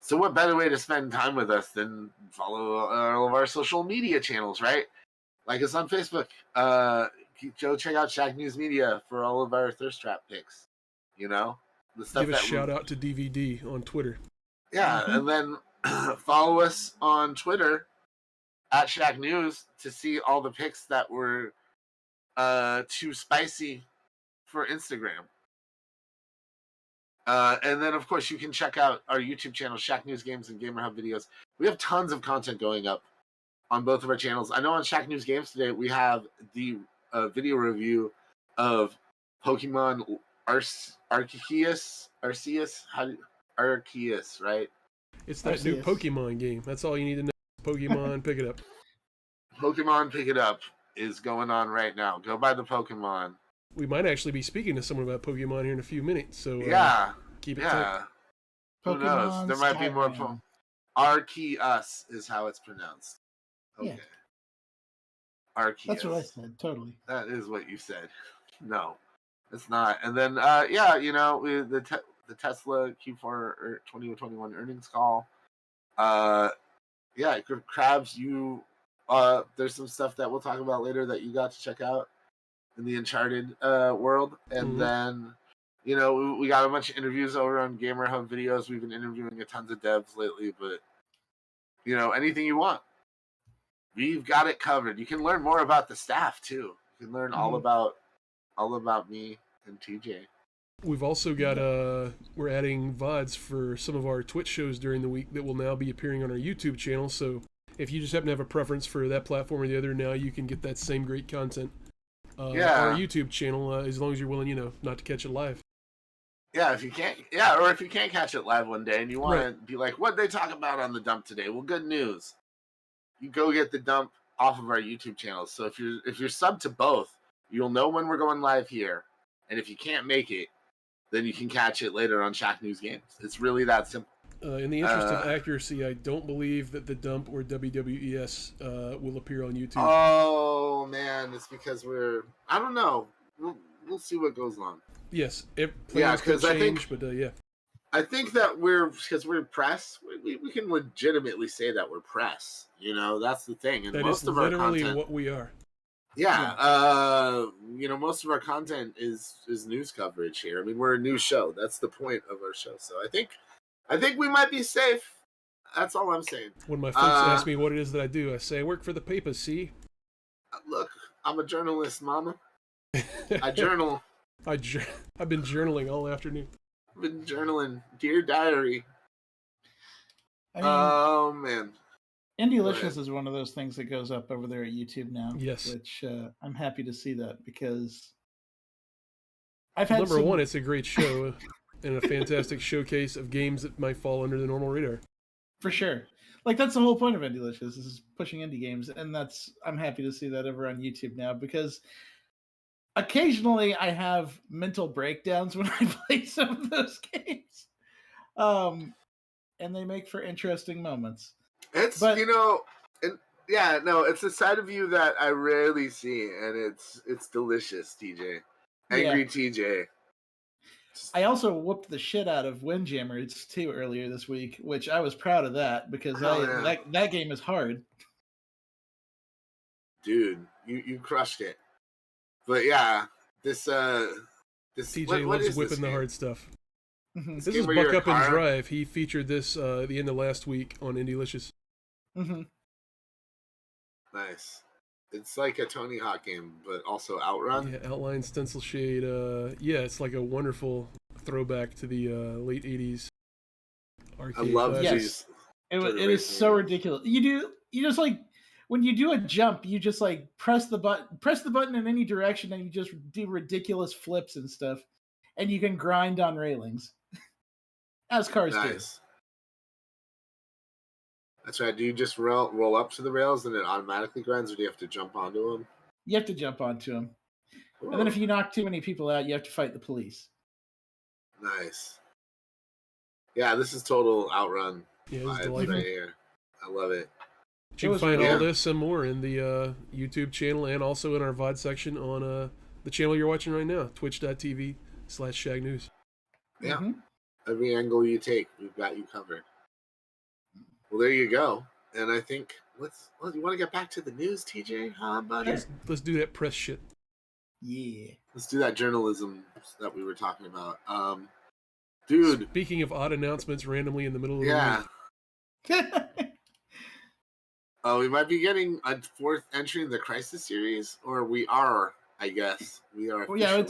So what better way to spend time with us than follow all of our social media channels, right? Like us on Facebook. Go check out Shack News Media for all of our thirst trap picks. You know? The stuff Give a that shout out to DVD on Twitter. Yeah, and then follow us on Twitter at Shack News to see all the picks that were too spicy for Instagram. And then, of course, you can check out our YouTube channel, Shack News Games and Gamer Hub videos. We have tons of content going up on both of our channels. I know on Shack News Games today, we have the video review of Pokemon Arceus, right? It's that new Arceus. Pokemon game. That's all you need to know. Pokemon, pick it up. Pokemon Pick It Up is going on right now. Go buy the Pokemon. We might actually be speaking to someone about Pokemon here in a few minutes, so Yeah. keep it tight. Yeah. Who knows? Pokemon There might be more. Skyrim. Arceus is how it's pronounced. Okay. Yeah. Arceus. That's what I said. Totally. That is what you said. No, it's not. And then, yeah, you know, the Tesla Q4 or 2021 earnings call. Yeah, Krabs, there's some stuff that we'll talk about later that you got to check out in the Uncharted world. And then, you know, we got a bunch of interviews over on Gamer Hub videos. We've been interviewing a tons of devs lately, but, you know, anything you want. We've got it covered. You can learn more about the staff too. You can learn all about me and TJ. We've also got we're adding VODs for some of our Twitch shows during the week that will now be appearing on our YouTube channel. So if you just happen to have a preference for that platform or the other, now you can get that same great content on our YouTube channel as long as you're willing, you know, not to catch it live. Yeah, if you can't, or if you can't catch it live one day and you want to be like, what they talk about on the dump today? Well, good news. You go get the dump off of our YouTube channel. So if you're subbed to both, you'll know when we're going live here. And if you can't make it, then you can catch it later on Shack News Games. It's really that simple. In the interest of accuracy, I don't believe that the dump or WWES will appear on YouTube. Oh man, it's because I don't know. We'll see what goes on. Yes, Yeah, plans could 'cause I think- change, but yeah. I think that because we're press, we can legitimately say that we're press. You know, that's the thing. And That most is of our literally content, what we are. yeah, you know, most of our content is news coverage here. I mean, we're a news show. That's the point of our show. So I think we might be safe. That's all I'm saying. When my folks ask me what it is that I do, I say I work for the paper, see? Look, I'm a journalist, mama. I journal. I've been journaling all afternoon. I've been journaling. Dear diary. I mean, Oh, man. Indylicious is one of those things that goes up over there at YouTube now. Yes. Which I'm happy to see that because I've had Number one, it's a great show and a fantastic showcase of games that might fall under the normal radar. For sure. Like, that's the whole point of Indylicious, is pushing indie games, and I'm happy to see that over on YouTube now, because occasionally I have mental breakdowns when I play some of those games. And they make for interesting moments. It's But it's a side of you that I rarely see, and it's delicious, TJ. Angry TJ. I also whooped the shit out of Windjammers too earlier this week, which I was proud of that because that game is hard. Dude, you crushed it. But yeah, this TJ loves whipping the hard stuff. This is Buck Up and Drive. He featured this the end of last week on Indylicious. Mm-hmm. Nice. It's like a Tony Hawk game, but also Outrun. Yeah, outline, stencil shade. It's like a wonderful throwback to the late '80s arcade. I love these. It is so ridiculous. You just like when you do a jump, you just like press the button in any direction, and you just do ridiculous flips and stuff, and you can grind on railings, as cars do. That's right. Do you just roll up to the rails and it automatically grinds, or do you have to jump onto them? You have to jump onto them. Ooh. And then if you knock too many people out, you have to fight the police. Nice. Yeah, this is total Outrun. Yeah, it's delightful. Right here. I love it. You can find all this and more in the YouTube channel and also in our VOD section on the channel you're watching right now, twitch.tv/Shacknews. Yeah. Mm-hmm. Every angle you take, we've got you covered. Well, there you go. And I think you want to get back to the news, TJ? Huh, buddy? Let's do that press shit. Yeah. Let's do that journalism that we were talking about. Dude. Speaking of odd announcements randomly in the middle of the week. We might be getting a fourth entry in the Crisis series, or we are, I guess. We are. Well, yeah,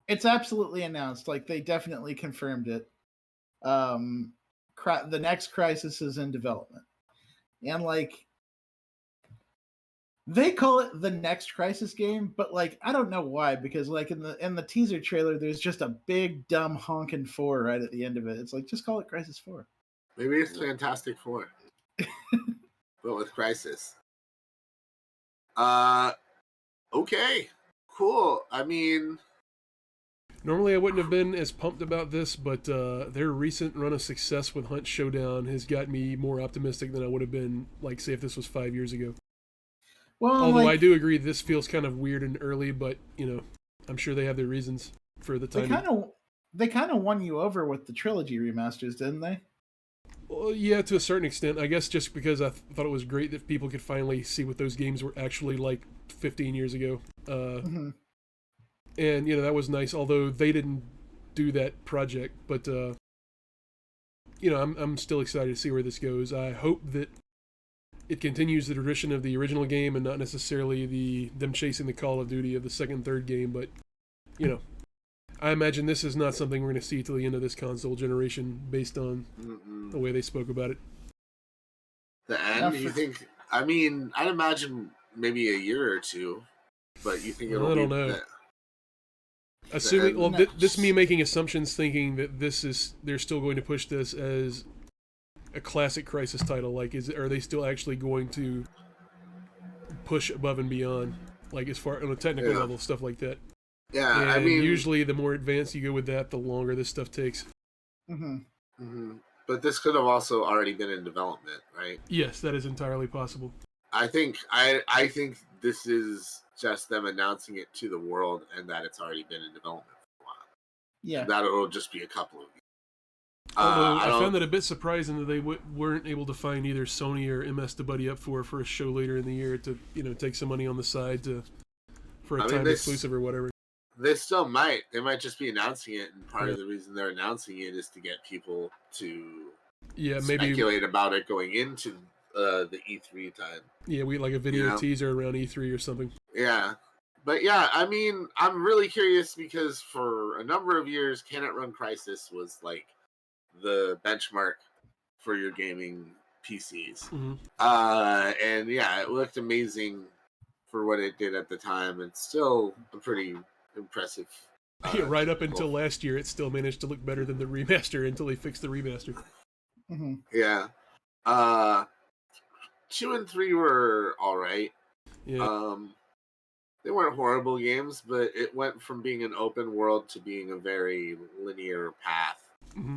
it's absolutely announced. Like, they definitely confirmed it. The next Crisis is in development, and like they call it the next Crisis game, but like I don't know why, because like in the teaser trailer there's just a big dumb honking 4 right at the end of it. It's like, just call it Crisis 4. Maybe it's Fantastic 4 but with Crisis. Okay, cool. I mean, normally I wouldn't have been as pumped about this, but their recent run of success with Hunt Showdown has got me more optimistic than I would have been, like, say, if this was 5 years ago. Well, although I do agree this feels kind of weird and early, but, I'm sure they have their reasons for the timing. They kind of won you over with the trilogy remasters, didn't they? Well, yeah, to a certain extent. I guess just because I thought it was great that people could finally see what those games were actually like 15 years ago. And, that was nice, although they didn't do that project. But, I'm still excited to see where this goes. I hope that it continues the tradition of the original game and not necessarily them chasing the Call of Duty of the second and third game. But, I imagine this is not something we're going to see till the end of this console generation based on the way they spoke about it. The end? You think? I mean, I'd imagine maybe a year or two, but you think it'll be... I don't know. Assuming, this me making assumptions, thinking that they're still going to push this as a classic Crisis title. Like, are they still actually going to push above and beyond, like as far on a technical level, stuff like that? Yeah, and I mean, usually the more advanced you go with that, the longer this stuff takes. But this could have also already been in development, right? Yes, that is entirely possible. I think this is just them announcing it to the world, and that it's already been in development for a while. Yeah, that it'll just be a couple of years. Although I found that a bit surprising that they weren't able to find either Sony or MS to buddy up for a show later in the year to take some money on the side for a time exclusive or whatever. They still might. They might just be announcing it, and part of the reason they're announcing it is to get people to speculate about it going into the E3 time. Yeah, we like a video teaser around E3 or something. Yeah. But yeah, I mean, I'm really curious because for a number of years, Can It Run Crisis was like the benchmark for your gaming PCs. And yeah, it looked amazing for what it did at the time. It's still a pretty impressive. Right up until last year, it still managed to look better than the remaster until they fixed the remaster. Yeah. 2 and 3 were all right. Yeah. they weren't horrible games, but it went from being an open world to being a very linear path. Mm-hmm.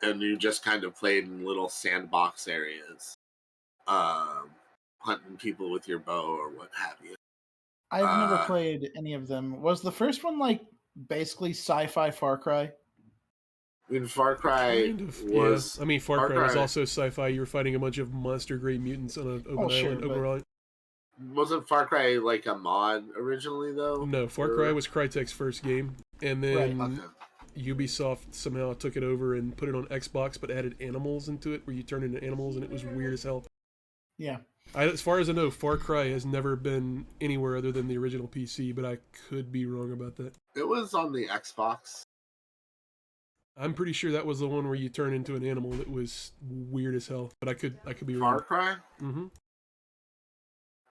And you just kind of played in little sandbox areas, hunting people with your bow or what have you. I've never played any of them. Was the first one like basically sci-fi Far Cry? I mean, Far Cry Kind of, was. yeah. I mean, Far Cry was also sci-fi. You were fighting a bunch of monster-grade mutants on an open island overall. Wasn't Far Cry like a mod originally, though? No, Far Cry was Crytek's first game, and then Ubisoft somehow took it over and put it on Xbox, but added animals into it, where you turn into animals, and it was weird as hell. Yeah. As far as I know, Far Cry has never been anywhere other than the original PC, but I could be wrong about that. It was on the Xbox. I'm pretty sure that was the one where you turn into an animal that was weird as hell, but I could be wrong. Far Cry? Mm-hmm.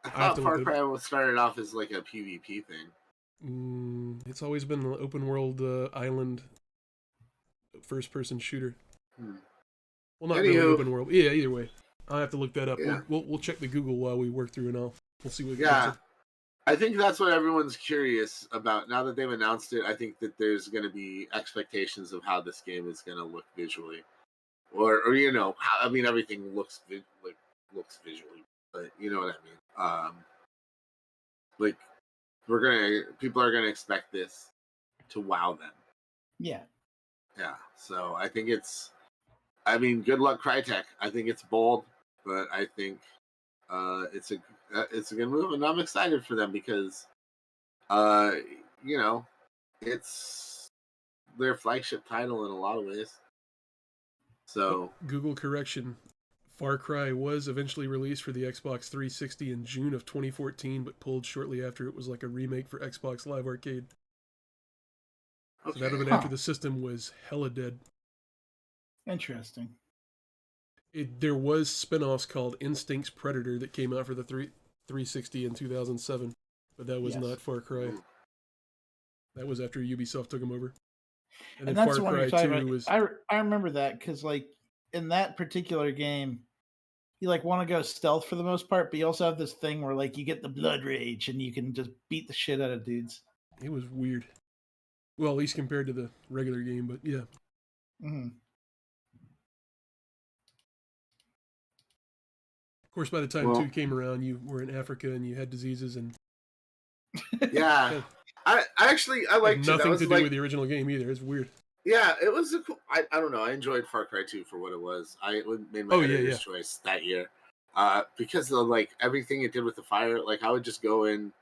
I thought Far Cry started off as like a PvP thing. It's always been an open world island first-person shooter. Well, not really open world. Yeah, either way. I'll have to look that up. Yeah. We'll check the Google while we work through, and we'll see what. Yeah, I think that's what everyone's curious about. Now that they've announced it, I think that there's going to be expectations of how this game is going to look visually, or you know, I mean, everything looks visually, but you know what I mean. Like people are gonna expect this to wow them. Yeah. Yeah. So I think I mean, good luck, Crytek. I think it's bold, but I think it's a good move, and I'm excited for them because, you know, it's their flagship title in a lot of ways. So Google correction: Far Cry was eventually released for the Xbox 360 in June of 2014, but pulled shortly after it was like a remake for Xbox Live Arcade. Okay. So that would have been after the system was hella dead. Interesting. There was spin-offs called Instinct's Predator that came out for the 360 in 2007, but that was not Far Cry. That was after Ubisoft took them over. And then that's Far Cry 2 was... I remember that because, like, in that particular game, you, like, want to go stealth for the most part, but you also have this thing where, like, you get the blood rage and you can just beat the shit out of dudes. It was weird. Well, at least compared to the regular game, but yeah. Mm-hmm. Of course, by the time 2 came around, you were in Africa and you had diseases and... Yeah. I liked it. Nothing to do with the original game either. It's weird. Yeah, it was a cool... I don't know. I enjoyed Far Cry 2 for what it was. I made my editor's choice that year. Because of, like, everything it did with the fire. Like, I would just go in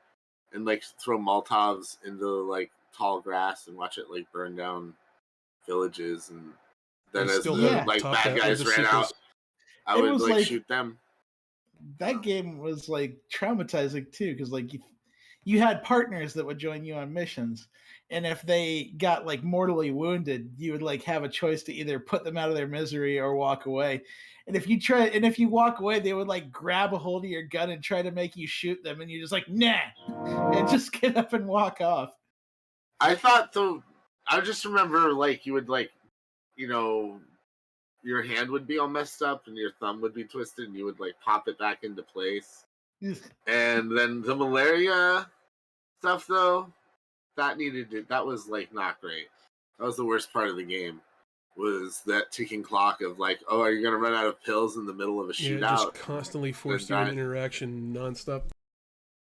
and, like, throw Molotovs into, like, tall grass and watch it, like, burn down villages. And then as the bad guys ran out, I would, like, shoot them. That game was, like, traumatizing, too, because, like, you had partners that would join you on missions, and if they got, like, mortally wounded, you would, like, have a choice to either put them out of their misery or walk away. And if you walk away, they would, like, grab a hold of your gun and try to make you shoot them, and you're just like, nah, and just get up and walk off. I just remember, like, you would, like, you know, your hand would be all messed up and your thumb would be twisted and you would, like, pop it back into place. And then the malaria stuff, though, that was, like, not great. That was the worst part of the game, was that ticking clock of, like, oh, are you going to run out of pills in the middle of a shootout? Yeah, just constantly forced you into interaction nonstop.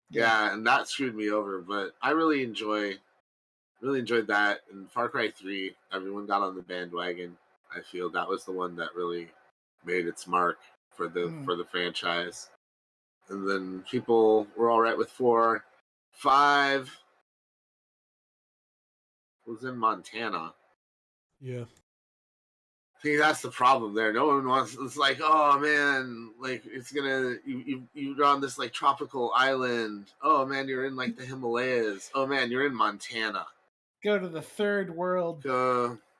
Yeah, and that screwed me over, but I really enjoyed that. And Far Cry 3, everyone got on the bandwagon. I feel that was the one that really made its mark for the franchise. And then people were all right with 4. 5 was in Montana. Yeah. I think that's the problem there. No one wants. It's like, oh man, like it's gonna you're on this like tropical island. Oh man, you're in like the Himalayas. Oh man, you're in Montana. Go to the third world,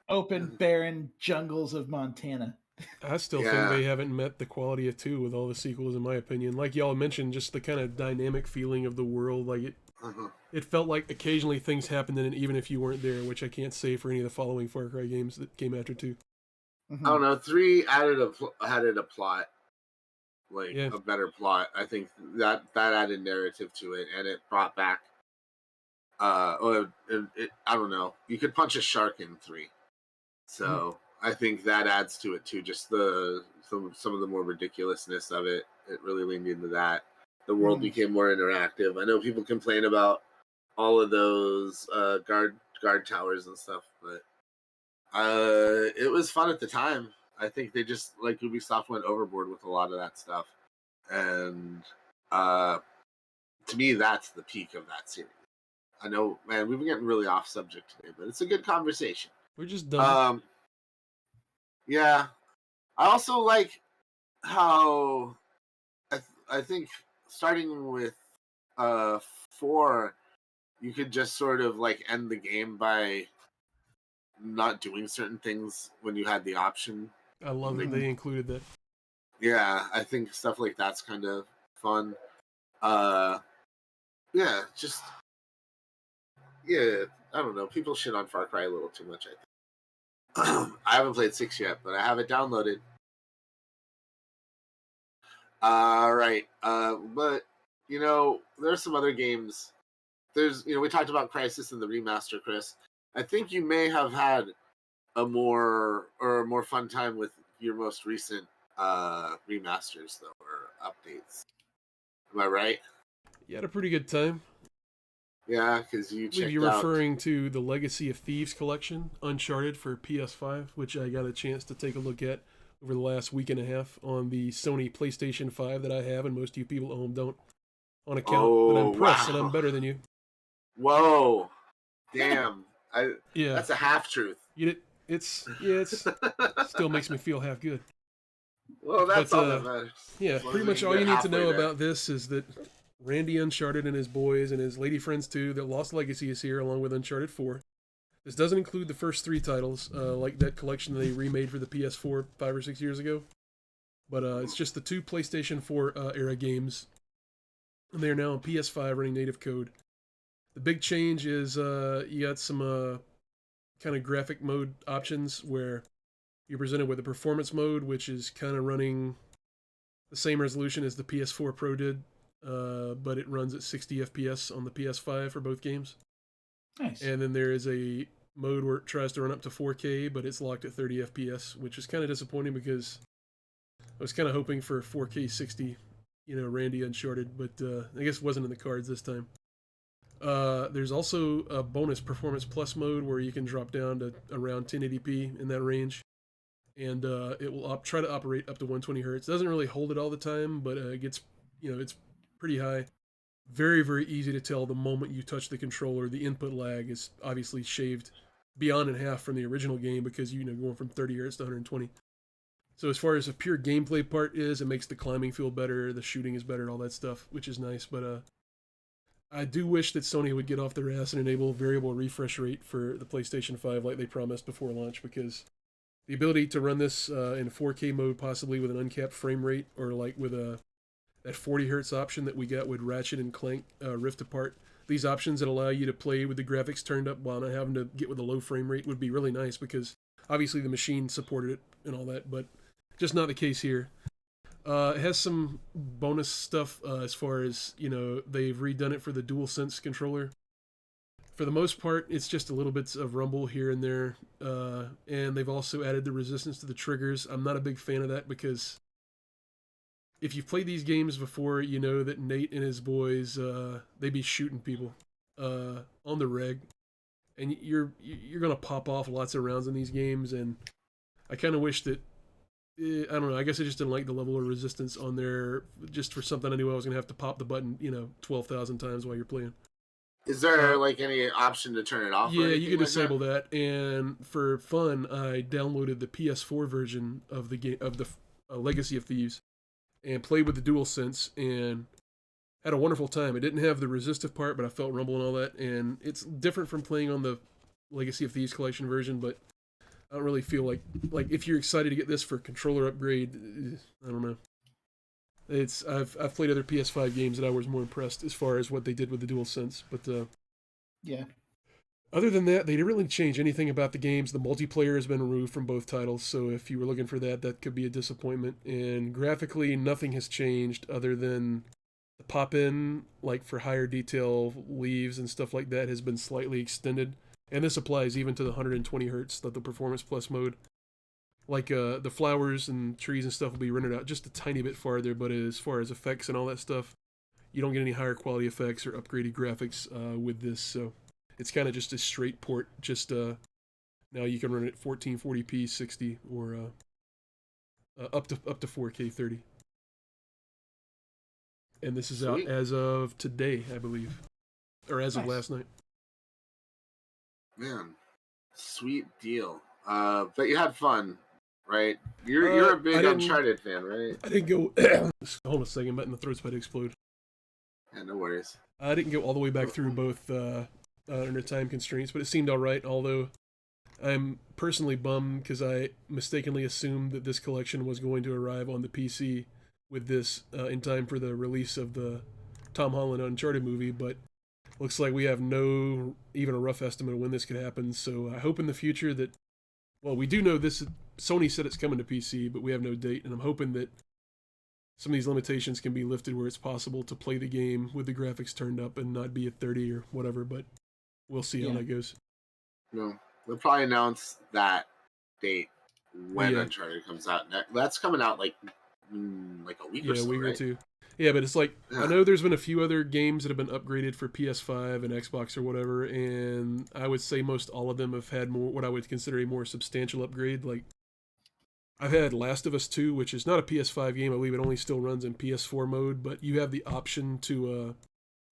open barren jungles of Montana. I still think they haven't met the quality of 2 with all the sequels, in my opinion. Like y'all mentioned, just the kind of dynamic feeling of the world. Like it felt like occasionally things happened in it, even if you weren't there, which I can't say for any of the following Far Cry games that came after 2. I don't know. 3 added a plot, like a better plot. I think that added narrative to it, and it brought back I don't know. You could punch a shark in 3, so I think that adds to it too. Just some of the more ridiculousness of it. It really leaned into that. The world became more interactive. I know people complain about all of those guard towers and stuff, but it was fun at the time. I think they just, like, Ubisoft went overboard with a lot of that stuff, and to me, that's the peak of that series. I know, man, we've been getting really off subject today, but it's a good conversation. We're just done. Yeah. I also like how I think starting with 4, you could just sort of like end the game by not doing certain things when you had the option. I love that they included that. Yeah, I think stuff like that's kind of fun. Yeah, just I don't know. People shit on Far Cry a little too much, I think. I haven't played 6 yet, but I have it downloaded. Right. But there's some other games. We talked about Crysis and the remaster, Chris. I think you may have had a more fun time with your most recent remasters, though, or updates. Am I right? You had a pretty good time. Yeah, because you checked You're out. referring to the Legacy of Thieves collection, Uncharted for PS5, which I got a chance to take a look at over the last week and a half on the Sony PlayStation 5 that I have, and most of you people at home don't, on account that I'm press and I'm better than you. Whoa. Damn. Yeah. That's a half-truth. It's still makes me feel half good. Well, that's all that matters. Yeah, pretty much all you need to know about this is that Randy Uncharted and his boys and his lady friends too, that Lost Legacy is here along with Uncharted 4. This doesn't include the first 3 titles, like that collection they remade for the PS4 5 or 6 years ago. But it's just the 2 PlayStation 4 era games. And they are now on PS5 running native code. The big change is you got some kind of graphic mode options where you're presented with a performance mode, which is kind of running the same resolution as the PS4 Pro did, but it runs at 60 FPS on the PS5 for both games. Nice. And then there is a mode where it tries to run up to 4K, but it's locked at 30 FPS, which is kind of disappointing because I was kind of hoping for 4K 60, Randy Uncharted, but I guess it wasn't in the cards this time. There's also a bonus Performance Plus mode where you can drop down to around 1080p in that range, and it will try to operate up to 120 Hz. Doesn't really hold it all the time, but it gets, it's pretty high. Very, very easy to tell the moment you touch the controller. The input lag is obviously shaved beyond in half from the original game because, going from 30 Hz to 120. So as far as a pure gameplay part is, it makes the climbing feel better, the shooting is better, all that stuff, which is nice, but I do wish that Sony would get off their ass and enable variable refresh rate for the PlayStation 5 like they promised before launch, because the ability to run this in 4K mode, possibly with an uncapped frame rate, or like with that 40 Hz option that we got with Ratchet and Clank Rift Apart, these options that allow you to play with the graphics turned up while not having to get with a low frame rate would be really nice, because obviously the machine supported it and all that, but just not the case here. It has some bonus stuff as far as, they've redone it for the DualSense controller. For the most part, it's just a little bits of rumble here and there, and they've also added the resistance to the triggers. I'm not a big fan of that because if you've played these games before, you know that Nate and his boys, they be shooting people on the reg, and you're gonna pop off lots of rounds in these games, and I kind of wish that, I don't know, I guess I just didn't like the level of resistance on there, just for something I knew I was gonna have to pop the button, 12,000 times while you're playing. Is there any option to turn it off? Yeah, you can disable that. And for fun, I downloaded the PS4 version of the game of the Legacy of Thieves, and played with the DualSense, and had a wonderful time. It didn't have the resistive part, but I felt rumble and all that, and it's different from playing on the Legacy of Thieves collection version, but I don't really feel like if you're excited to get this for controller upgrade, I don't know. I've played other PS5 games that I was more impressed as far as what they did with the DualSense, but yeah. Other than that, they didn't really change anything about the games. The multiplayer has been removed from both titles, so if you were looking for that, that could be a disappointment. And graphically, nothing has changed other than The pop-in, like for higher detail leaves and stuff like that, has been slightly extended, and this applies even to the 120 hertz, the Performance Plus mode. Like the flowers and trees and stuff will be rendered out just a tiny bit farther, but as far as effects and all that stuff, you don't get any higher quality effects or upgraded graphics with this. So it's kind of just a straight port. Just now you can run it 1440p 60 or up to 4K 30. And this is Sweet. out as of today, I believe, or as of Nice. last night. Man, sweet deal. But you had fun, right? You're a big I didn't- Uncharted fan, right? I didn't go. Hold on a second, but my throat's about to explode. Yeah, no worries. I didn't go all the way back through both under time constraints, but it seemed all right. Although I'm personally bummed because I mistakenly assumed that this collection was going to arrive on the PC with this in time for the release of the Tom Holland Uncharted movie, but looks like we have no even a rough estimate of when this could happen. So I hope in the future that, well, we do know this. Sony said it's coming to PC, but we have no date, and I'm hoping that some of these limitations can be lifted where it's possible to play the game with the graphics turned up and not be at 30 or whatever, but we'll see how that goes. No, they'll probably announce that date when Yeah. Uncharted comes out. That's coming out like a week or Yeah, so, a week right? or two. Yeah, but it's like, Yeah. I know there's been a few other games that have been upgraded for PS5 and Xbox or whatever, and I would say most all of them have had more, what I would consider a more substantial upgrade. Like, I've had Last of Us 2, which is not a PS5 game. I believe it only still runs in PS4 mode, but you have the option to,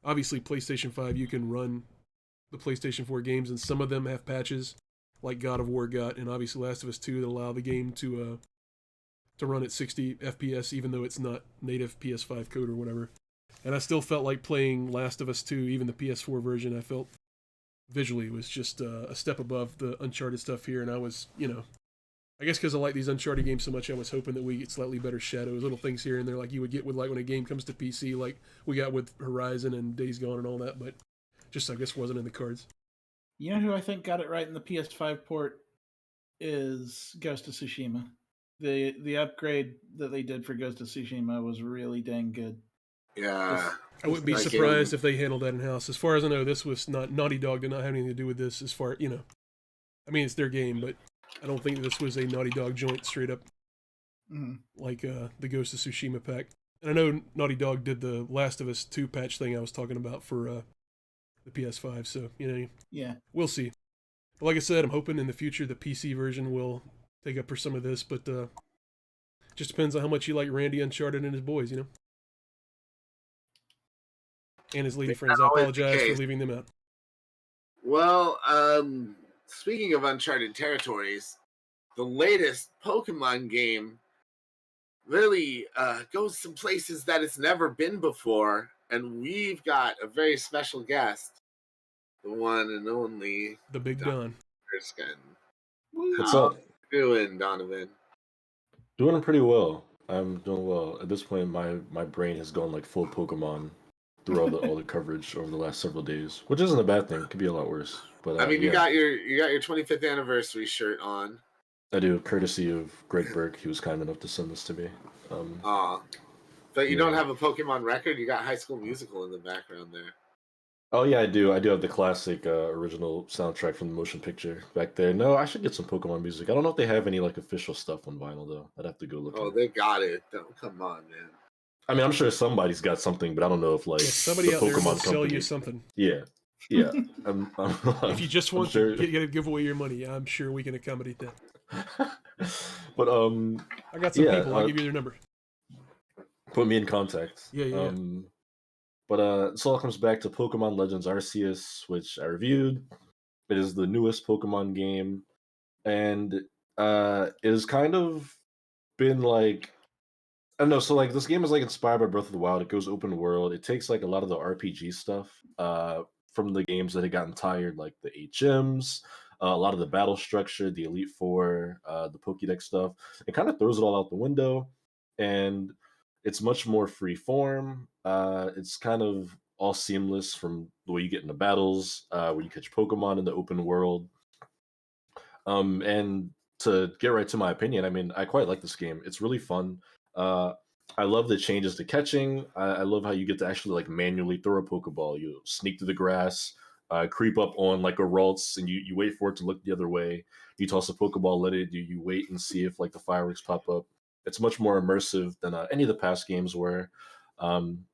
obviously, PlayStation 5, you can run the PlayStation 4 games, and some of them have patches, like God of War got, and obviously Last of Us 2, that allow the game to run at 60 FPS, even though it's not native PS5 code or whatever. And I still felt like playing Last of Us 2, even the PS4 version, I felt visually was just a step above the Uncharted stuff here, and I was, I guess because I like these Uncharted games so much, I was hoping that we get slightly better shadows, little things here and there, like you would get with like when a game comes to PC, like we got with Horizon and Days Gone and all that, but just I guess wasn't in the cards. You know who I think got it right in the PS5 port is Ghost of Tsushima. The upgrade that they did for Ghost of Tsushima was really dang good. Yeah. I wouldn't be That surprised game- if they handled that in house. As far as I know, this was not Naughty Dog did not have anything to do with this. As far I mean, it's their game, but I don't think this was a Naughty Dog joint straight up like the Ghost of Tsushima pack. And I know Naughty Dog did the Last of Us 2 patch thing I was talking about for the PS5, so Yeah. we'll see. But like I said, I'm hoping in the future the PC version will take up for some of this, but just depends on how much you like Randy Uncharted and his boys, and his lady friends. I always the apologize for case. leaving them out. Well, speaking of Uncharted territories, the latest Pokemon game really goes some places that it's never been before, and we've got a very special guest, the one and only The Big Don. Erskine. What's How up? you doing, Donovan? Doing pretty well. I'm doing well. At this point, my brain has gone like full Pokemon through all the coverage over the last several days, which isn't a bad thing. It could be a lot worse. But I mean, you yeah, got your 25th anniversary shirt on. I do, courtesy of Greg Burke. He was kind enough to send this to me. But you don't Yeah. have a Pokemon record. You got High School Musical in the background there. Oh yeah, I do. I do have the classic original soundtrack from the motion picture back there. No, I should get some Pokemon music. I don't know if they have any like official stuff on vinyl though. I'd have to go look. Oh, they got it. Don't come on, man. I mean, I'm sure somebody's got something, but I don't know if like Yeah, somebody the out there will Pokemon sell company. you something. Yeah. I'm If you just I'm want sure- to get to give away your money, I'm sure we can accommodate that. But I got some Yeah, people. I'll give you their number. put me in contact. Yeah. But this all comes back to Pokemon Legends Arceus, which I reviewed. It is the newest Pokemon game, and it has kind of been like, I don't know. So like this game is like inspired by Breath of the Wild. It goes open world. It takes like a lot of the RPG stuff from the games that had gotten tired, like the HMs, a lot of the battle structure, the Elite Four, the Pokédex stuff. It kind of throws it all out the window, and it's much more free form. It's kind of all seamless from the way you get into battles, where you catch Pokemon in the open world. And to get right to my opinion, I mean, I quite like this game. It's really fun. I love the changes to catching. I love how you get to actually like manually throw a Pokeball. You sneak through the grass, creep up on like a Ralts, and you wait for it to look the other way. You toss a Pokeball, let it. You wait and see if like the fireworks pop up. It's much more immersive than any of the past games were.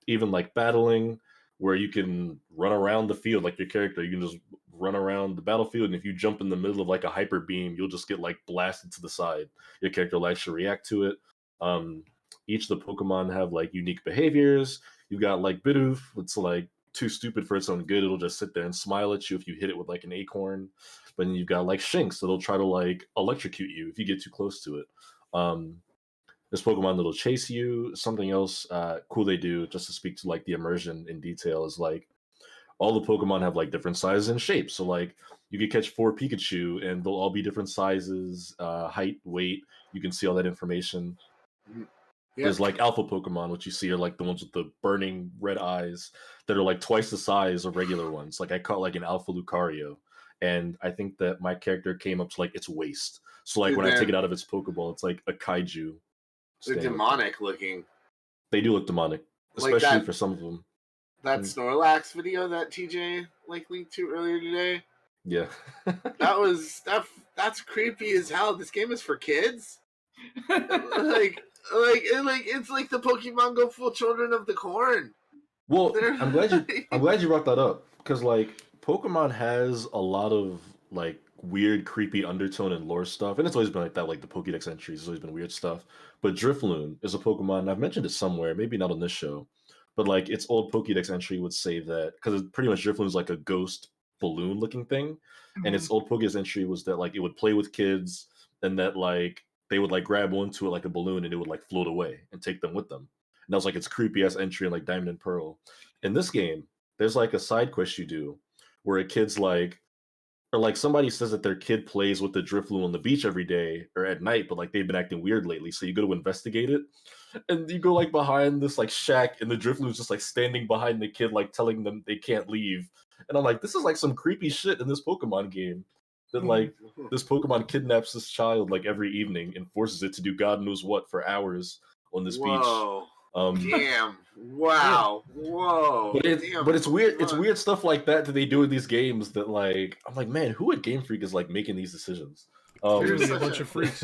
Even like battling, where you can run around the field like your character. You can just run around the battlefield, and if you jump in the middle of like a hyper beam, you'll just get like blasted to the side. Your character will actually react to it. Um, each of the Pokemon have like unique behaviors. You've got like Bidoof, it's like too stupid for its own good. It'll just sit there and smile at you if you hit it with like an acorn. But then you've got like Shinx that'll try to like electrocute you if you get too close to it. Um, there's Pokemon that'll chase you. Something else cool they do, just to speak to like the immersion in detail, is like all the Pokemon have like different sizes and shapes. So like you could catch 4 Pikachu and they'll all be different sizes, height, weight. You can see all that information. Yeah. There's like alpha Pokemon, which you see are like the ones with the burning red eyes that are like twice the size of regular ones. Like I caught like an alpha Lucario, and I think that my character came up to like its waist. So like Dude, when I take man. it out of its Pokeball, it's like a kaiju. They're standing. demonic looking. They do look demonic, Like especially that- for some of them. That Mm. Snorlax video that TJ like linked to earlier today. Yeah. That's creepy as hell. This game is for kids. like it's like the Pokemon Go full Children of the Corn. Well, They're I'm glad like- you brought that up, because like Pokemon has a lot of like weird, creepy undertone and lore stuff, and it's always been like that. Like the Pokédex entries, has always been weird stuff. But Drifloon is a Pokemon, and I've mentioned it somewhere, maybe not on this show, but like its old Pokédex entry would say that, because pretty much Drifloon is like a ghost balloon-looking thing, and its old Pokédex entry was that like it would play with kids, and that like they would like grab onto it like a balloon, and it would like float away and take them with them. And that was like its creepy ass entry in like Diamond and Pearl. In this game, there's like a side quest you do where a kid's like, or like somebody says that their kid plays with the Drifloon on the beach every day or at night, but like they've been acting weird lately. So you go to investigate it, and you go like behind this like shack, and the Drifloon's just like standing behind the kid, like telling them they can't leave. And I'm like, this is like some creepy shit in this Pokemon game. That like this Pokemon kidnaps this child like every evening and forces it to do God knows what for hours on this beach. Whoa. Um, Damn. Wow. Whoa. but Damn, it's weird. It's Pokemon. weird stuff like that they do in these games. That like I'm like, man, who at Game Freak is like making these decisions? Clearly a such bunch a- of freaks.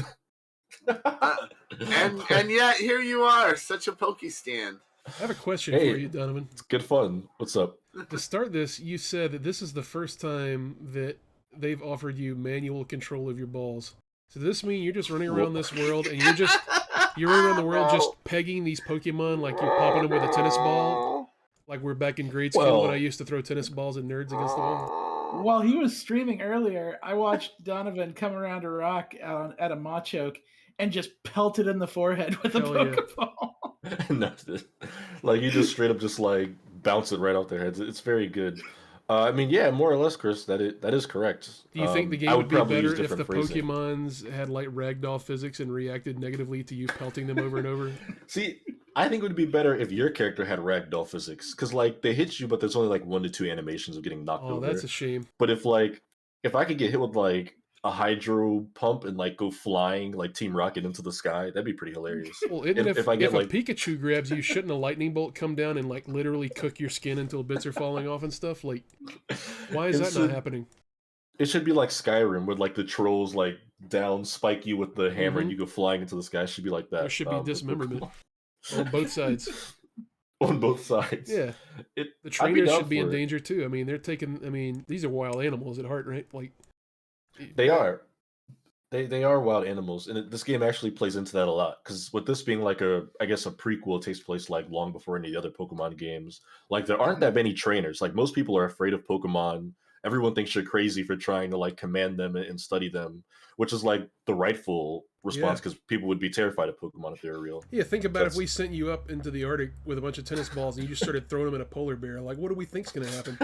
And yet here you are, such a Pokestand. I have a question Hey. for you, Donovan. It's good fun. What's up? To start this, you said that this is the first time that they've offered you manual control of your balls. So does this mean you're just running around this world and you're running around the world just pegging these Pokemon like you're popping them with a tennis ball? Like we're back in grade school Well- when I used to throw tennis balls at nerds against the wall? While he was streaming earlier, I watched Donovan come around a rock at a Machoke and just pelt it in the forehead with a Hell yeah. Pokeball. No, like you just straight up just like bounce it right off their heads. It's very good. I mean, yeah, more or less, Chris. That is correct. Do you think the I game would be probably use better if the different phrasing. Pokemons had like ragdoll physics and reacted negatively to you pelting them over and over? See, I think it would be better if your character had ragdoll physics, because like they hit you, but there's only like 1 to 2 animations of getting knocked Oh, over. that's a shame. But if I could get hit with like a hydro pump and like go flying like Team Rocket into the sky, that'd be pretty hilarious. Well, isn't If if I get, a like- Pikachu grabs you, shouldn't a lightning bolt come down and like literally cook your skin until bits are falling off and stuff? Like, why is that Instead- not happening? It should be like Skyrim, where like the trolls like down spike you with the hammer and you go flying into the sky. It should be like that. There should be with dismemberment Pokemon. on both sides. On both sides. Yeah, It, the I'd be trainers down should be in for it. danger too. I mean, they're taking. I mean, these are wild animals at heart, right? Like, They are. They are wild animals, and this game actually plays into that a lot. Because with this being like I guess a prequel, it takes place like long before any other Pokemon games. Like there aren't that many trainers. Like most people are afraid of Pokemon. Everyone thinks you're crazy for trying to like command them and study them, which is like the rightful response, because people would be terrified of Pokemon if they were real. yeah, think about if That's- we sent you up into the Arctic with a bunch of tennis balls and you just started throwing them at a polar bear. Like, what do we think's going to happen?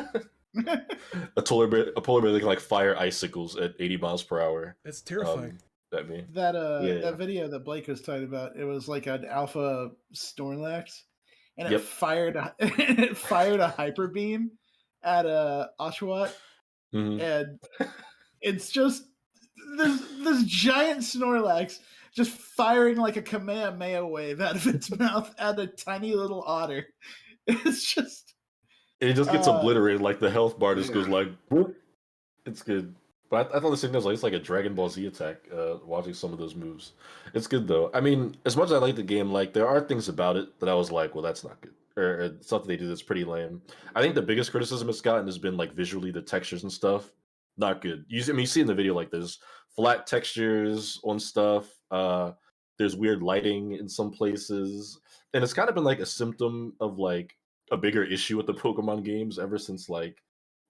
A polar bear that can like fire icicles at 80 miles per hour. That's terrifying. That me. That Yeah. that video that Blake was talking about, it was like an alpha Snorlax, and it Yep. it fired a hyper beam at a Oshawott, Mhm. and it's just this giant Snorlax just firing like a Kamehameha wave out of its mouth at a tiny little otter. It's just It just gets obliterated, like the health bar just Yeah. goes like, boop. It's good. But I thought the signal was like it's like a Dragon Ball Z attack. Watching some of those moves, it's good though. I mean, as much as I like the game, like there are things about it that I was like, well, that's not good, or stuff that they do that's pretty lame. I think the biggest criticism it's gotten has been like visually the textures and stuff, not good. I mean, you see in the video like there's flat textures on stuff. There's weird lighting in some places, and it's kind of been like a symptom of like a bigger issue with the Pokemon games ever since like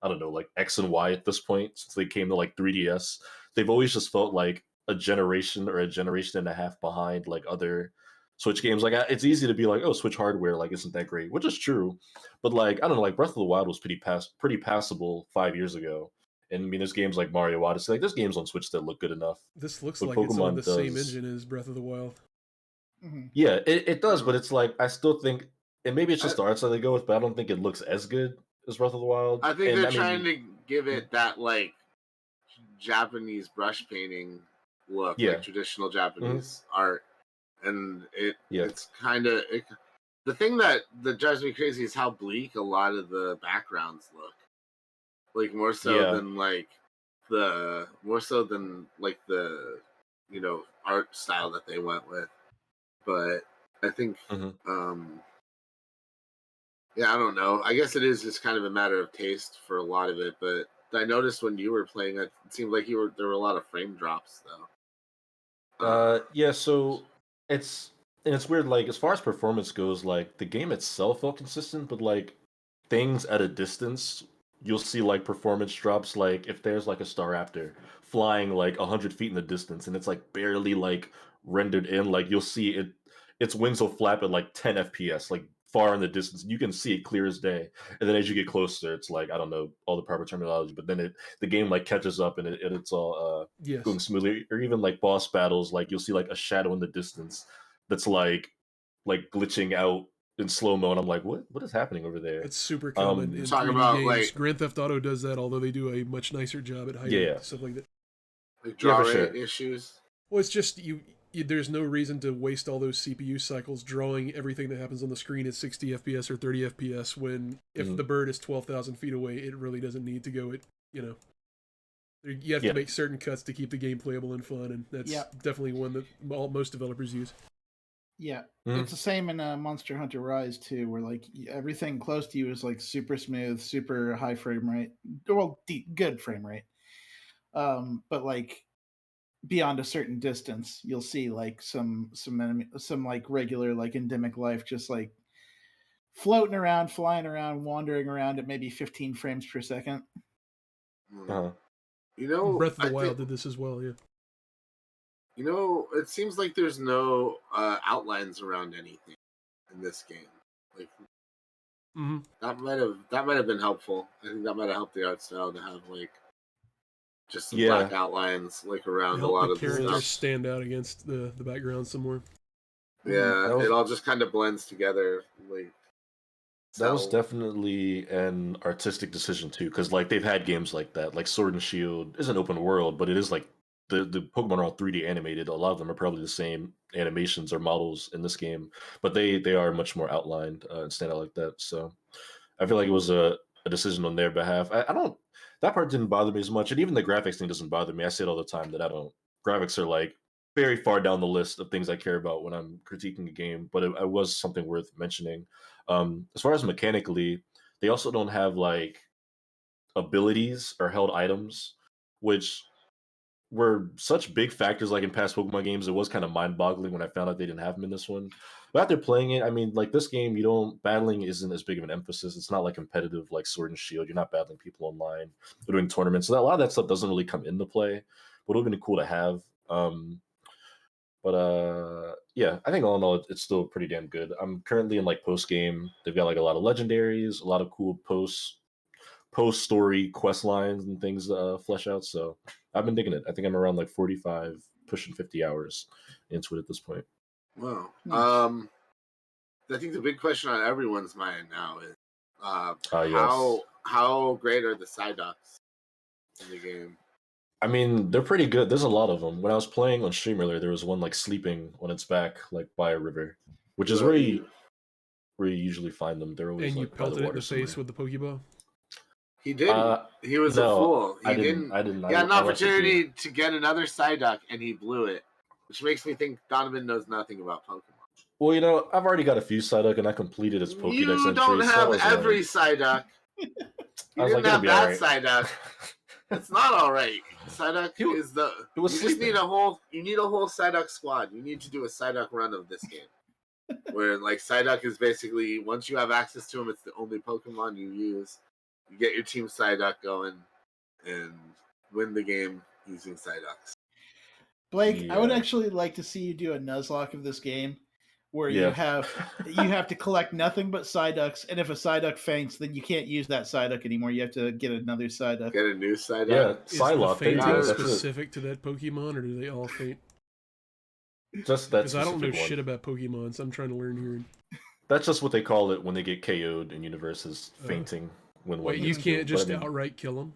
I don't know, like X and Y at this point, since they came to like 3DS, they've always just felt like a generation or a generation and a half behind like other Switch games. Like it's easy to be like, oh, Switch hardware like isn't that great, which is true, but like I don't know, like Breath of the Wild was pretty passable 5 years ago, and I mean there's games like Mario Odyssey, like there's games on Switch that look good enough. This looks But like it's on Pokemon the same does, engine as Breath of the Wild. yeah, it does, but it's like I still think, and maybe it's just I- the art style they go with, but I don't think it looks as good as Breath of the Wild. I think And they're I mean, trying to give it that like Japanese brush painting look, Yeah. like traditional Japanese art, and Yeah. it's kind of the thing that drives me crazy is how bleak a lot of the backgrounds look. Like more so Yeah. than like the art style that they went with. But I think Mhm. yeah, I don't know. I guess it is just kind of a matter of taste for a lot of it, but I noticed when you were playing it seemed like there were a lot of frame drops though. Yeah, so it's weird, like as far as performance goes, like the game itself felt consistent, but like things at a distance, you'll see like performance drops, like if there's like a Staraptor flying like 100 feet in the distance and it's like barely like rendered in, like you'll see its wings will flap at like 10 FPS, like far in the distance. You can see it clear as day. And then as you get closer, it's like I don't know all the proper terminology, but then the game like catches up and it's all Yes. going smoothly. Or even like boss battles, like you'll see like a shadow in the distance that's like glitching out in slow mo, and I'm like, what is happening over there? It's super common in Talking 3D about, games. like- Grand Theft Auto does that, although they do a much nicer job at hiding Yeah. stuff like that. Like draw Yeah, for rate sure. issues. Well, it's just there's no reason to waste all those CPU cycles drawing everything that happens on the screen at 60 FPS or 30 FPS when if the bird is 12,000 feet away, it really doesn't need to go at, you have Yeah. to make certain cuts to keep the game playable and fun, and that's definitely one that most developers use. Yeah, Mhm. it's the same in Monster Hunter Rise too, where like everything close to you is like super smooth, super high frame rate, well, good frame rate. But like beyond a certain distance, you'll see like some like regular like endemic life just like floating around, flying around, wandering around at maybe 15 frames per second. Uh-huh. You know, Breath of the I Wild think- did this as well, yeah. You know, it seems like there's no outlines around anything in this game. Like Mm-hmm. that might have been helpful. I think that might have helped the art style to have like just some Yeah. black outlines like around a Help lot the of the characters stuff. stand out against the background somewhere. Yeah, That was- it all just kind of blends together. Like That was so- definitely an artistic decision too, because like they've had games like that. Like Sword and Shield is an open world, but it is like the Pokemon are all 3D animated. A lot of them are probably the same animations or models in this game, but they are much more outlined and stand out like that. So I feel like it was a decision on their behalf. I don't that part didn't bother me as much, and even the graphics thing doesn't bother me. I say it all the time that I don't graphics are like very far down the list of things I care about when I'm critiquing a game, but it was something worth mentioning. As far as mechanically, they also don't have like abilities or held items, which were such big factors like in past Pokemon games. It was kind of mind-boggling when I found out they didn't have them in this one. But after playing it, I mean, like this game, battling isn't as big of an emphasis. It's not like competitive like Sword and Shield. You're not battling people online or doing tournaments. So a lot of that stuff doesn't really come into play. But it would have been cool to have. Yeah, I think all in all, it's still pretty damn good. I'm currently in like post game. They've got like a lot of legendaries, a lot of cool post story quest lines and things flesh out. So I've been digging it. I think I'm around like 45, pushing 50 hours into it at this point. Wow. Nice. I think the big question on everyone's mind now is Yes. how great are the Psyducks in the game? I mean, they're pretty good. There's a lot of them. When I was playing on stream earlier, there was one like sleeping on its back, like by a river, which is where you usually find them. They're always And you like by the pelted it in water the face somewhere. with the Pokeball. He didn't. He was a No, fool. I He didn't. didn't. I didn't. He had an I left it be. opportunity to get another Psyduck, and he blew it, which makes me think Donovan knows nothing about Pokemon. Well, I've already got a few Psyduck, and I completed its Pokédex You entry. don't so I have was every like, Psyduck. You I was didn't like, it'll have be that alright. Psyduck. It's not all right. Psyduck He wa- is the. it was You just sleeping. need a whole. You need a whole Psyduck squad. You need to do a Psyduck run of this game, where like Psyduck is basically once you have access to him, it's the only Pokemon you use. You get your team Psyduck going, and win the game using Psyducks. Blake, I would Yeah. actually like to see you do a Nuzlocke of this game, where Yeah. you have to collect nothing but Psyducks, and if a Psyduck faints, then you can't use that Psyduck anymore. You have to get another Psyduck. Get a new Psyduck. Yeah, Is the Psylocke. There you fainting go. That's it. specific to that Pokemon, or do they all faint? Just that Because I don't know specific one. shit about Pokemon, so I'm trying to learn here. That's just what they call it when they get KO'd in universes, fainting. When Wait, one you gets can't killed. just But I mean, outright kill them?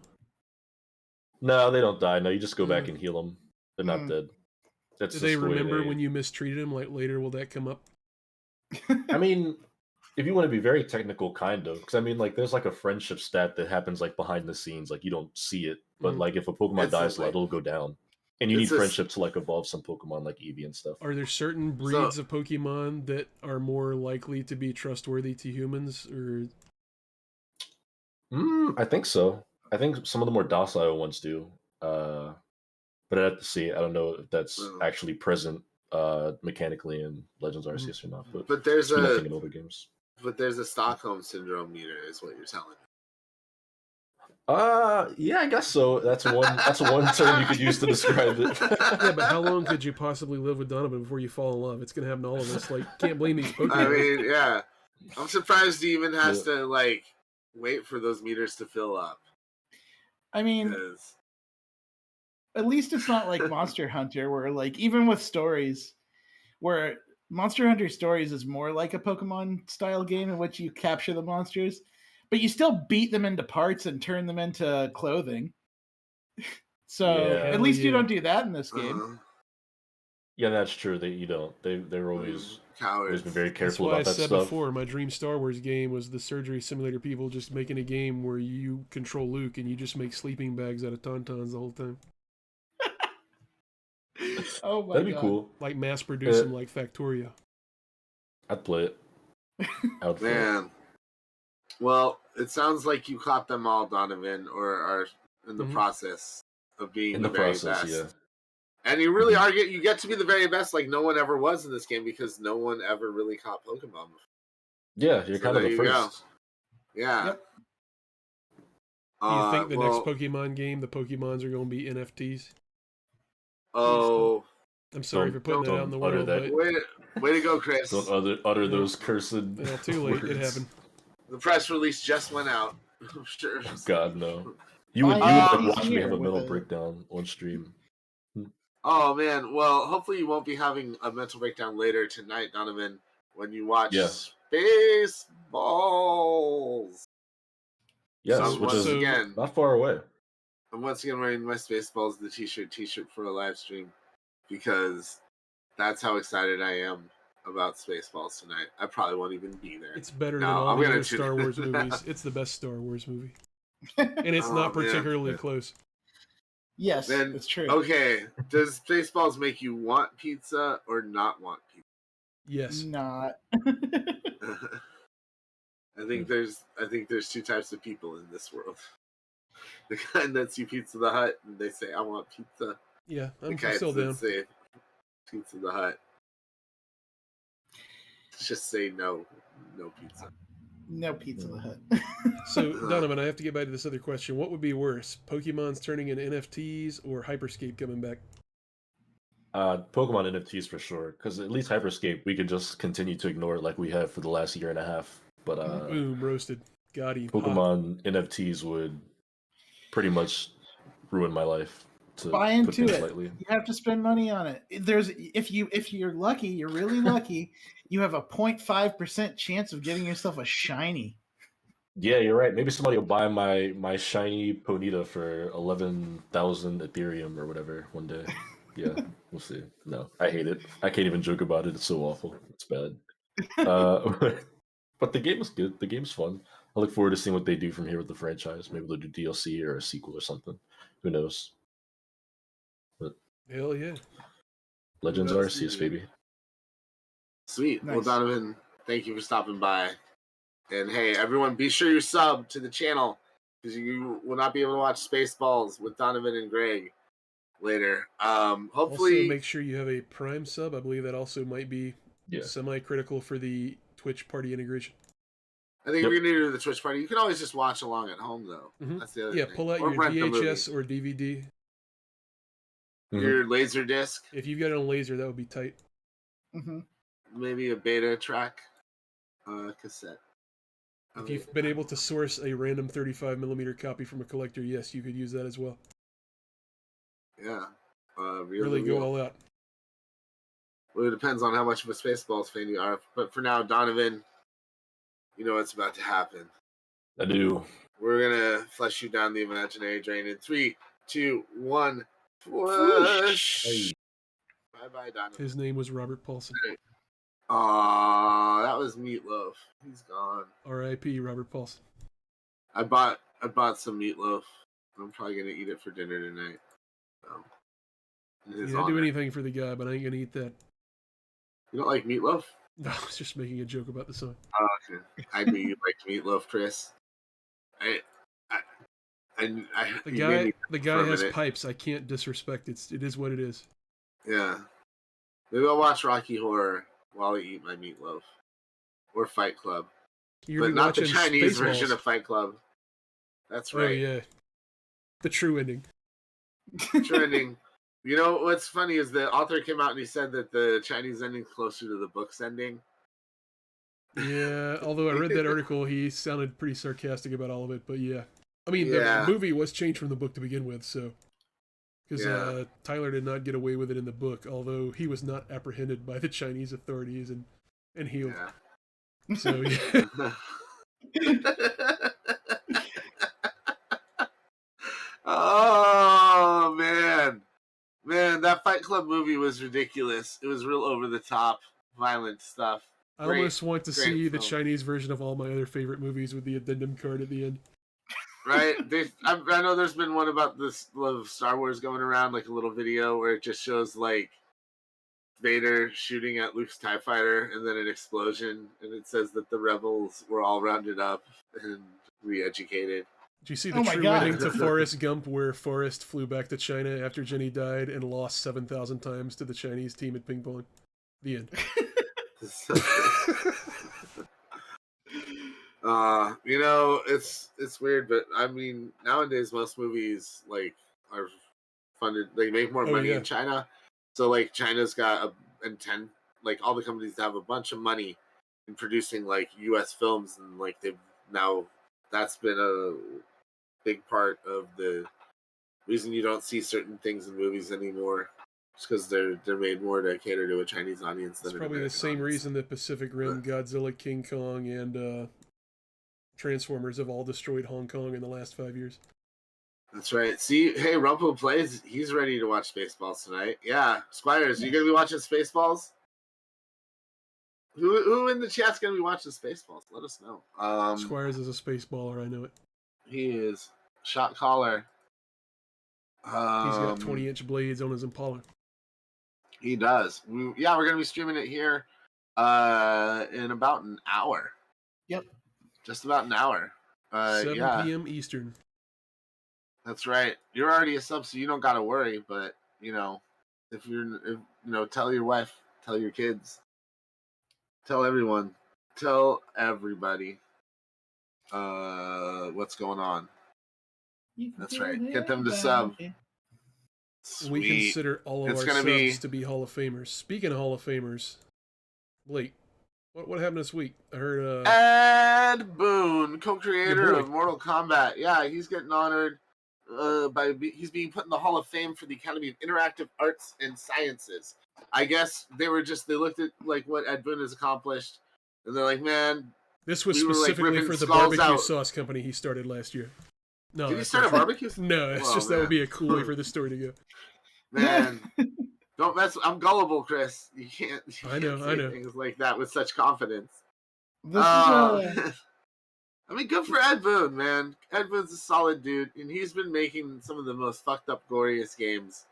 No, they don't die. No, you just go back and heal them. They're not Mm. dead. That's Do just they the way remember when you mistreated them? Like later, will that come up? I mean, if you want to be very technical, kind of, because I mean, like, there's like a friendship stat that happens like behind the scenes, like you don't see it, but Mm. like if a Pokemon It's dies, like- it'll go down, and you need it's a- friendship to like evolve some Pokemon like Eevee and stuff. Are there certain breeds of Pokemon that are more likely to be trustworthy to humans, or I think so. I think some of the more docile ones do, but I have to see. I don't know if that's actually present mechanically in Legends Arceus or not. But there's it's been a a thing in older games. but there's a Stockholm syndrome meter, is what you're telling me. Yeah, I guess so. That's one term you could use to describe it. yeah? But how long could you possibly live with Donovan before you fall in love? It's gonna happen to all of us. Like, can't blame these Pokemon. I mean, yeah. I'm surprised he even has to like wait for those meters to fill up. I mean, 'Cause- at least it's not like Monster Hunter, where like even with stories, where Monster Hunter Stories is more like a Pokemon style game in which you capture the monsters, but you still beat them into parts and turn them into clothing. So Yeah. at least you yeah. don't do that in this game. Yeah, that's true. You don't. They're always cowards. been very That's careful why I about that said stuff. before, my dream Star Wars game was the surgery simulator people just making a game where you control Luke and you just make sleeping bags out of Tauntauns the whole time. Oh my That'd be God. cool. Like mass produce them like Factorio. I'd play it. I would play it. Man. Well, it sounds like you caught them all, Donovan, or are in the process of being In the the very process, best. yeah. And you really are you get to be the very best like no one ever was in this game because no one ever really caught Pokemon before. Yeah, you're So kind of there the you go. first. Yeah. Yep. Do you think the well, next Pokemon game, the Pokemons are going to be NFTs? Oh, I'm sorry for putting that out in the don't utter world, that. but way to go, Chris. Don't utter Yeah. those cursed well, too late. It words. happened. The press release just went out. I'm sure. God, no. You would I like, watch me here have a with mental a- breakdown on stream. Oh man, hopefully you won't be having a mental breakdown later tonight, Donovan, when you watch Yeah. Spaceballs. Yes, So which once is again, not far away. I'm once again wearing my Spaceballs the t-shirt for a live stream because that's how excited I am about Spaceballs tonight. I probably won't even be there. It's better No, than all I'm the gonna other tune- Star Wars movies. It's the best Star Wars movie. And it's Oh, not man. particularly close. Yes, Then it's true. okay, does Spaceballs make you want pizza or not want pizza? Yes. Not. I think there's two types of people in this world. The kind that see Pizza the Hut and they say I want pizza. Yeah, The I'm kind still that down. say Pizza the Hut. Just say no pizza. No Pizza the Hut. So, Donovan, I have to get back to this other question. What would be worse, Pokemon's turning into NFTs or Hyperscape coming back? Pokemon NFTs for sure, because at least Hyperscape we could just continue to ignore it like we have for the last year and a half. But Boom, roasted. Got him. Hot. Pokemon NFTs would pretty much ruin my life. To Buy put into things it. slightly. You have to spend money on it. If you're lucky, you're really lucky, you have a 0.5% chance of getting yourself a shiny. Yeah, you're right. Maybe somebody will buy my shiny Ponyta for 11,000 Ethereum or whatever one day. Yeah, we'll see. No, I hate it. I can't even joke about it. It's so awful. It's bad. But the game is good. The game's fun. I look forward to seeing what they do from here with the franchise. Maybe they'll do DLC or a sequel or something. Who knows? But Hell yeah. Legends knows, Arceus, indeed. baby. Sweet. Well, Nice. Donovan, thank you for stopping by. And hey, everyone, be sure you sub to the channel because you will not be able to watch Spaceballs with Donovan and Greg later. Also, Hopefully, make sure you have a Prime sub. I believe that also might be Yeah. semi-critical for the Twitch party integration. I think Yep. we're gonna do the Twitch party. You can always just watch along at home, though. Mhm. That's the other Yeah, thing. pull out Or your rent the movie. VHS or DVD. Your laser disc, If you've got it on laser, that would be tight. Hmm. maybe a beta track, cassette. If you've been able to source a random 35mm copy from a collector, yes, you could use that as well. Yeah, Really go all out. Well, it depends on how much of a Spaceballs fan you are. But for now, Donovan, you know what's about to happen. I do. We're gonna flush you down the imaginary drain in 3, 2, 1. Flush. Hey. Bye bye, Donovan. His name was Robert Paulson. Aw, that was Meatloaf. He's gone. R.I.P. Robert Paulson. I bought some meatloaf. I'm probably gonna eat it for dinner tonight. So, in his You didn't do honor. anything for the guy, but I ain't gonna eat that. You don't like meatloaf? No, I was just making a joke about the song. Oh, okay. I knew you liked meatloaf, Chris. The guy has pipes. I can't disrespect it. It is what it is. Yeah. Maybe I'll watch Rocky Horror while I eat my meatloaf. Or Fight Club. You're But not the watching Chinese Spaceballs. version of Fight Club. That's right. Oh yeah, the true ending. True ending. You know what's funny is the author came out and he said that the Chinese ending's closer to the book's ending. Yeah, although I read that article, he sounded pretty sarcastic about all of it. But yeah, I mean, Yeah. the movie was changed from the book to begin with, so because Yeah. Tyler did not get away with it in the book, although he was not apprehended by the Chinese authorities and healed. Yeah. So yeah. Oh man, that Fight Club movie was ridiculous. It was real over the top, violent stuff. I almost want to great see the film. Chinese version of all my other favorite movies with the addendum card at the end. Right? I know there's been one about this of Star Wars going around, like a little video where it just shows like Vader shooting at Luke's TIE fighter and then an explosion, and it says that the rebels were all rounded up and re-educated. Did you see the Oh my true God. ending to Forrest Gump, where Forrest flew back to China after Jenny died and lost 7,000 times to the Chinese team at ping pong? The end. You know, it's weird, but I mean, nowadays most movies like are funded. They make more money yeah. in China, so like China's got like all the companies have a bunch of money in producing like U.S. films, and like they've now that's been a big part of the reason you don't see certain things in movies anymore. Just because they're made more to cater to a Chinese audience than It's an probably the American same audience. reason that Pacific Rim, Godzilla, King Kong, and Transformers have all destroyed Hong Kong in the last 5 years. That's right. See, hey, Rumpo plays. He's ready to watch Spaceballs tonight. Yeah, Squires, you gonna be watching Spaceballs? Who in the chat's gonna be watching Spaceballs? Let us know. Squires is a spaceballer, I know it. He is shot caller. He's got 20-inch blades on his Impala. He does. We're gonna be streaming it here in about an hour. Yep. Just about an hour. 7 yeah, p.m. Eastern. that's right. You're already a sub, so you don't gotta worry. But you know, if tell your wife, tell your kids, tell everyone, tell everybody what's going on. That's right. Get them to sub. We Sweet. consider all of It's our gonna subs be- to be Hall of Famers. Speaking of Hall of Famers, Blake, what happened this week? I heard Ed Boon, co-creator Your boy. of Mortal Kombat. Yeah, he's getting honored he's being put in the Hall of Fame for the Academy of Interactive Arts and Sciences. I guess they looked at like what Ed Boon has accomplished, and they're like, man, This was we were, like, specifically ripping for the skulls barbecue out. sauce company he started last year. No, Did he that's start a not true. barbecue? No, it's Oh, just that would man. be a cool way for this story to go. Man, don't mess. I'm gullible, Chris. You can't. You I know, can't I say know. things like that with such confidence. This is I mean, good for Ed Boon, man. Ed Boon's a solid dude, and he's been making some of the most fucked up, glorious games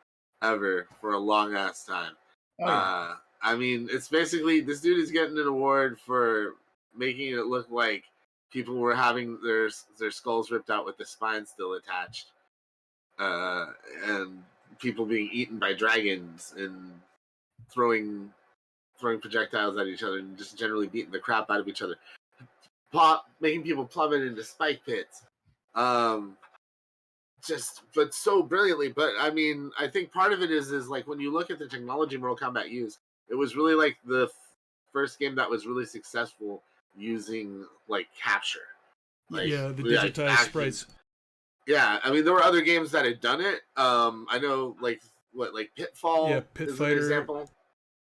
ever for a long ass time. oh, yeah. I mean, it's basically this dude is getting an award for making it look like people were having their skulls ripped out with the spine still attached, and people being eaten by dragons and throwing projectiles at each other and just generally beating the crap out of each other, making people plummet into spike pits. But so brilliantly. But I mean, I think part of it is like when you look at the technology Mortal Kombat used, it was really like the first game that was really successful using like capture. Like, Yeah, the like, digitized acting. sprites. Yeah, I mean there were other games that had done it. I know like Pitfall Yeah, Pit is Fighter. an example.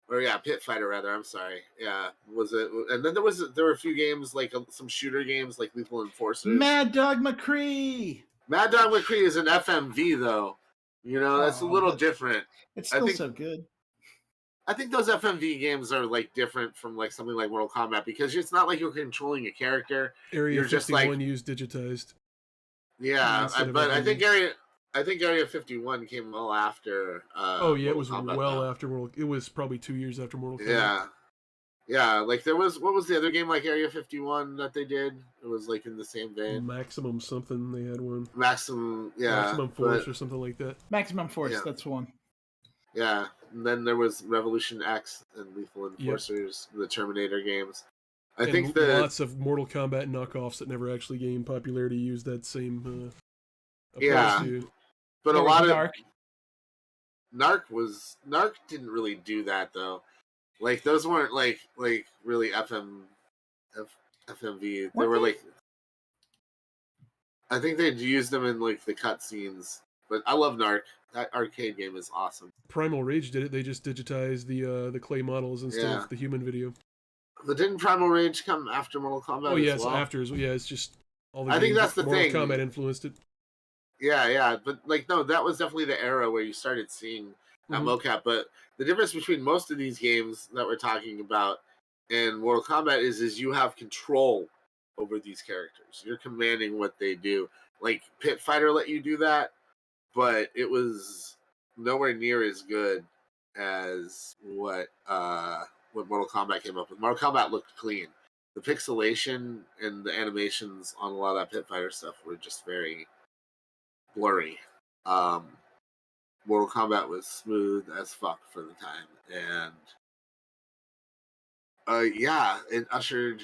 Or yeah, Pit Fighter rather. I'm sorry. Yeah, was it? And then there were a few games like some shooter games like Lethal Enforcers. Mad Dog McCree. Mad Dog McCree is an FMV though. You know, that's a little different. It's I still think- so good. I think those FMV games are like different from like something like Mortal Kombat because it's not like you're controlling a character. Area You're just 51 like- used digitized. Yeah, Instead of but I FMV. think Area 51 came well after. Oh yeah, it Mortal was Kombat, well though. after Mortal. It was probably 2 years after Mortal Kombat. Yeah. Yeah, like there was what was the other game like Area 51 that they did? It was like in the same vein. Maximum something they had one. Maximum, yeah. Maximum Force but- or something like that. Maximum Force, Yeah. that's one. Yeah, and then there was Revolution X and Lethal Enforcers, the Terminator games. I And think that lots of Mortal Kombat knockoffs that never actually gained popularity used that same approach Yeah. to. but There a was lot Narc. of Narc didn't really do that though. Like those weren't like really FMV. They Weren't were they? like I think they'd use them in like the cutscenes. But I love Narc. That arcade game is awesome. Primal Rage did it. They just digitized the clay models instead Yeah. of the human video. But didn't Primal Rage come after Mortal Kombat? Oh yeah, as it's well? after. Yeah, it's just all the. I think games that's that the Mortal thing. Kombat influenced it. Yeah, but like no, that was definitely the era where you started seeing that Mhm. mocap. But the difference between most of these games that we're talking about and Mortal Kombat is you have control over these characters. You're commanding what they do. Like Pit Fighter let you do that, but it was nowhere near as good as what Mortal Kombat came up with. Mortal Kombat looked clean. The pixelation and the animations on a lot of that Pit Fighter stuff were just very blurry. Mortal Kombat was smooth as fuck for the time, and it ushered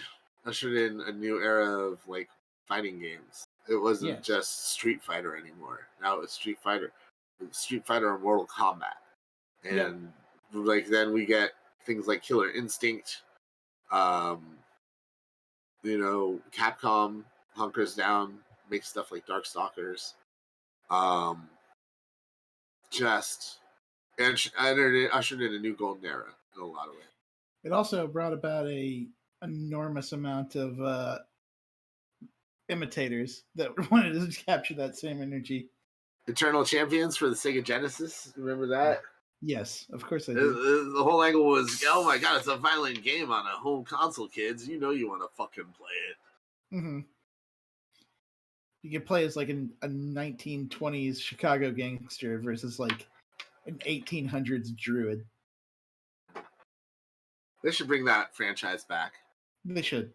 in a new era of like fighting games. It wasn't Yes. just Street Fighter anymore. Now it's Street Fighter and Mortal Kombat, and like then we get things like Killer Instinct. Capcom hunkers down, makes stuff like Darkstalkers. Just and ushered in a new golden era in a lot of ways. It also brought about a enormous amount of imitators that wanted to capture that same energy. Eternal Champions for the Sega Genesis. Remember that? Yes, of course I The, do. the whole angle was, oh my god, it's a violent game on a home console, kids. You know you want to fucking play it. Hmm. You could play as like a 1920s Chicago gangster versus like an 1800s druid. They should bring that franchise back. They should.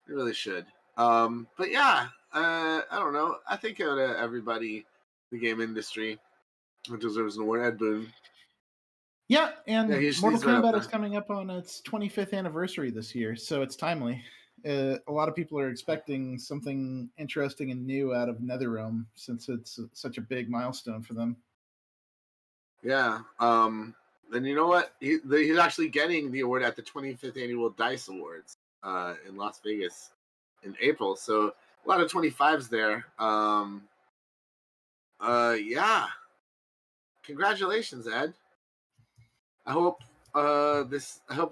They really should. But yeah, I don't know. I think out of everybody, the game industry deserves an award. Ed Boon. Yeah, and Yeah, he's Mortal right up Kombat there. is coming up on its 25th anniversary this year, so it's timely. A lot of people are expecting something interesting and new out of NetherRealm since it's such a big milestone for them. Yeah. And you know what? He's actually getting the award at the 25th annual DICE Awards in Las Vegas in April. So a lot of 25s there. Yeah. Congratulations, Ed. I hope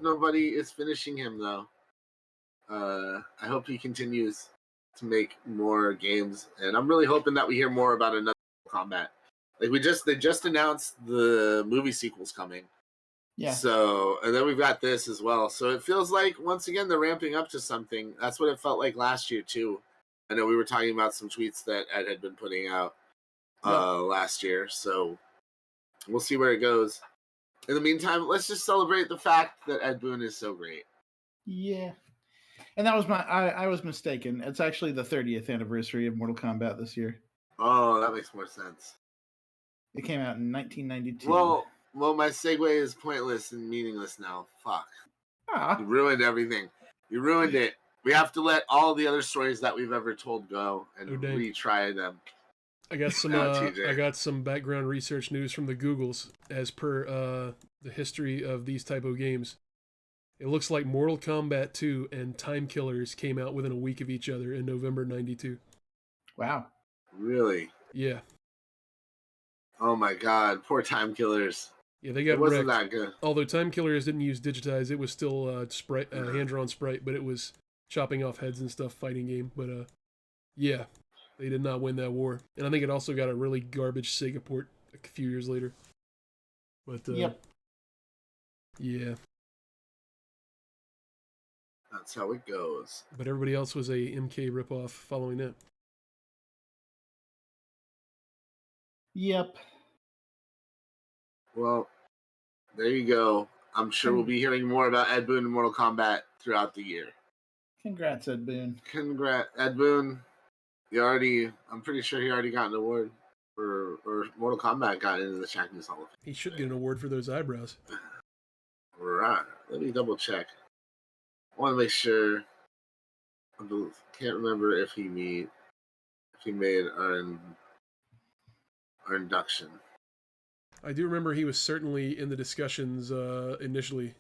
nobody is finishing him though. I hope he continues to make more games, and I'm really hoping that we hear more about another Kombat. Like they just announced the movie sequels coming. Yeah. So, and then we've got this as well. So it feels like once again they're ramping up to something. That's what it felt like last year too. I know we were talking about some tweets that Ed had been putting out last year. So we'll see where it goes. In the meantime, let's just celebrate the fact that Ed Boon is so great. Yeah. And that was I was mistaken. It's actually the 30th anniversary of Mortal Kombat this year. Oh, that makes more sense. It came out in 1992. Well, my segue is pointless and meaningless now. Fuck. You ruined everything. You ruined it. We have to let all the other stories that we've ever told go and retry them. I got some background research news from the Googles. As per the history of these type of games, it looks like Mortal Kombat 2 and Time Killers came out within a week of each other in November '92. Wow. Really? Yeah. Oh my God, poor Time Killers. Yeah, they got it wasn't wrecked. That good. Although Time Killers didn't use digitized, it was still hand-drawn sprite, but it was chopping off heads and stuff, fighting game. But yeah, they did not win that war. And I think it also got a really garbage Sega port a few years later. But yep. Yeah. That's how it goes. But everybody else was a MK ripoff following that. Yep. Well, there you go. I'm sure we'll be hearing more about Ed Boon and Mortal Kombat throughout the year. Congrats, Ed Boon. Congrats, Ed Boon. I'm pretty sure he already got an award or Mortal Kombat got into the Shacknews Hall of Fame. He should get an award for those eyebrows. Right. Let me double check. I want to make sure. I can't remember if he made our induction. I do remember he was certainly in the discussions initially,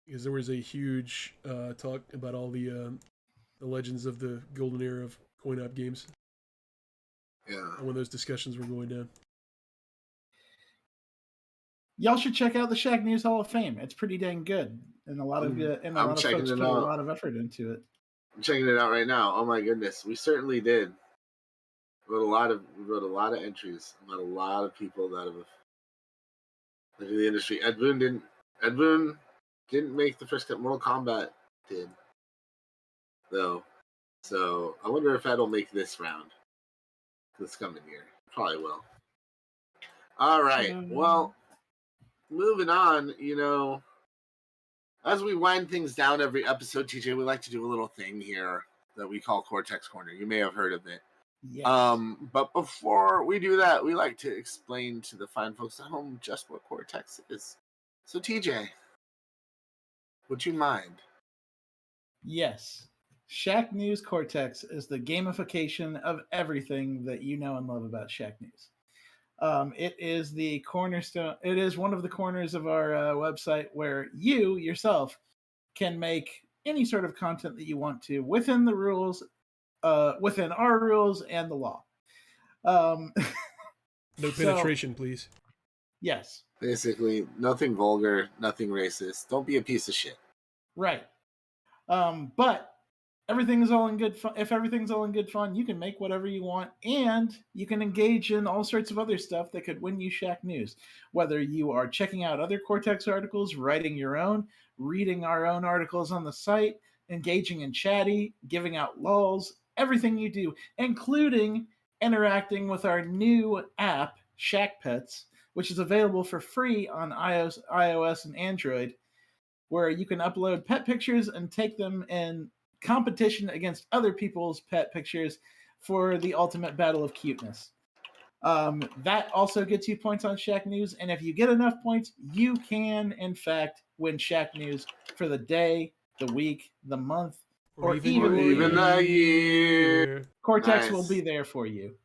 because there was a huge talk about all the legends of the golden era of coin-op games. Yeah. When those discussions were going down. Y'all should check out the Shacknews Hall of Fame. It's pretty dang good, and a lot of folks put a lot of effort into it. I'm checking it out right now. Oh my goodness, we certainly did. We wrote a lot of entries about a lot of people that have lived in the industry. Ed Boon didn't make the first cut. Mortal Kombat did, though. So I wonder if Ed will make this round this coming year. Probably will. All right. Well, moving on. As we wind things down every episode, TJ, we like to do a little thing here that we call Cortex Corner. You may have heard of it. Yes. But before we do that, we like to explain to the fine folks at home just what Cortex is. So, TJ, would you mind? Yes. Shacknews Cortex is the gamification of everything that you know and love about Shacknews. It is the cornerstone. It is one of the corners of our website where you yourself can make any sort of content that you want to within the rules, within our rules and the law. No penetration, please. Yes. Basically, nothing vulgar, nothing racist. Don't be a piece of shit. Right. But everything's all in good fun. If everything's all in good fun, you can make whatever you want, and you can engage in all sorts of other stuff that could win you Shacknews. Whether you are checking out other Cortex articles, writing your own, reading our own articles on the site, engaging in chatty, giving out lulls, everything you do, including interacting with our new app, Shack Pets, which is available for free on iOS and Android, where you can upload pet pictures and take them in competition against other people's pet pictures for the ultimate battle of cuteness. That also gets you points on Shacknews, and if you get enough points, you can, in fact, win Shacknews for the day, the week, the month, or even the year. Cortex will be there for you.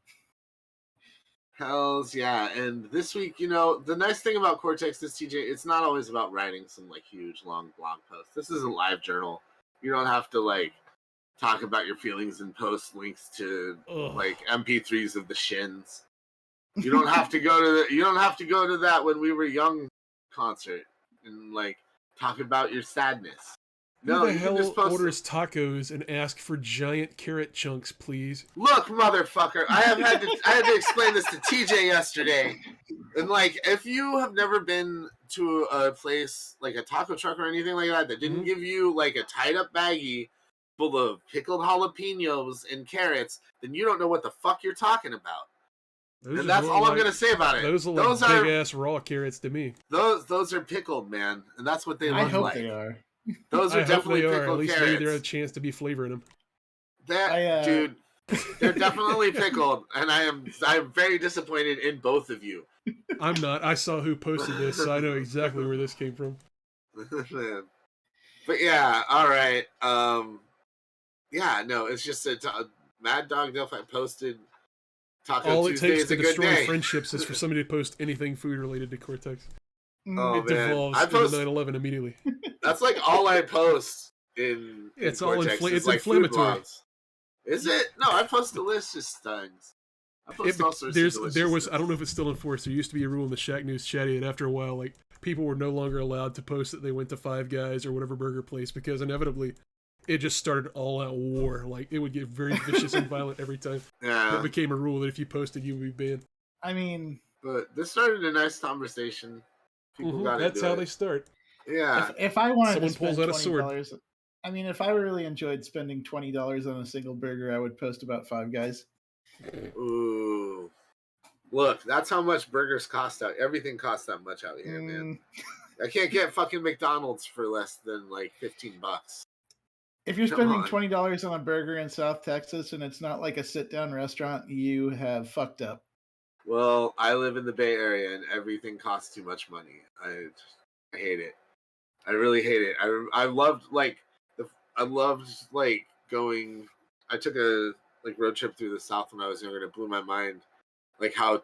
Hells yeah. And this week, the nice thing about Cortex is, TJ, it's not always about writing some huge long blog post. This is a live journal. You don't have to talk about your feelings and post links to MP3s of the Shins. You don't have to go to that when we were young concert and talk about your sadness. No, Who the you hell can just post orders tacos and ask for giant carrot chunks, please? Look, motherfucker, I had to explain this to TJ yesterday. And like, if you have never been to a place like a taco truck or anything like that didn't give you like a tied up baggie full of pickled jalapenos and carrots, then you don't know what the fuck you're talking about. And that's all I'm gonna say about it. Those are like big ass raw carrots to me. Those are pickled, man, and that's what they look like. I hope they are. Those are definitely pickled At least carrots. maybe they're a chance to be flavoring them. Dude, they're definitely pickled, and I'm very disappointed in both of you. I'm not. I saw who posted this, so I know exactly where this came from. Man. But yeah, all right. Yeah, no, it's just Mad Dog Delphi posted Taco All Tuesday it takes is to a good destroy day. friendships is for somebody to post anything food related to Cortex. Oh, It man. devolves I post, into 9/11 immediately. That's like all I post in It's Cortex all is it's like inflammatory. Food blogs. Is it? No, I post delicious things. I post all sorts of delicious there was things. I don't know if it's still enforced. There used to be a rule in the Shacknews chatty, and after a while, like people were no longer allowed to post that they went to Five Guys or whatever burger place because inevitably it just started all out war. Like it would get very vicious and violent every time. Yeah. It became a rule that if you posted, you would be banned. I mean, but this started a nice conversation. People got That's into how it. they start. Yeah. if I wanted Someone to spend pulls out a sword. $20, I mean, if I really enjoyed spending $20 on a single burger, I would post about Five Guys. Ooh. Look, that's how much burgers cost out. Everything costs that much out here, man. I can't get fucking McDonald's for less than like $15. If you're spending $20 on a burger in South Texas and it's not like a sit-down restaurant, you have fucked up. Well, I live in the Bay Area and everything costs too much money. I hate it. I really hate it. I loved going. I took a road trip through the South when I was younger, and it blew my mind, like how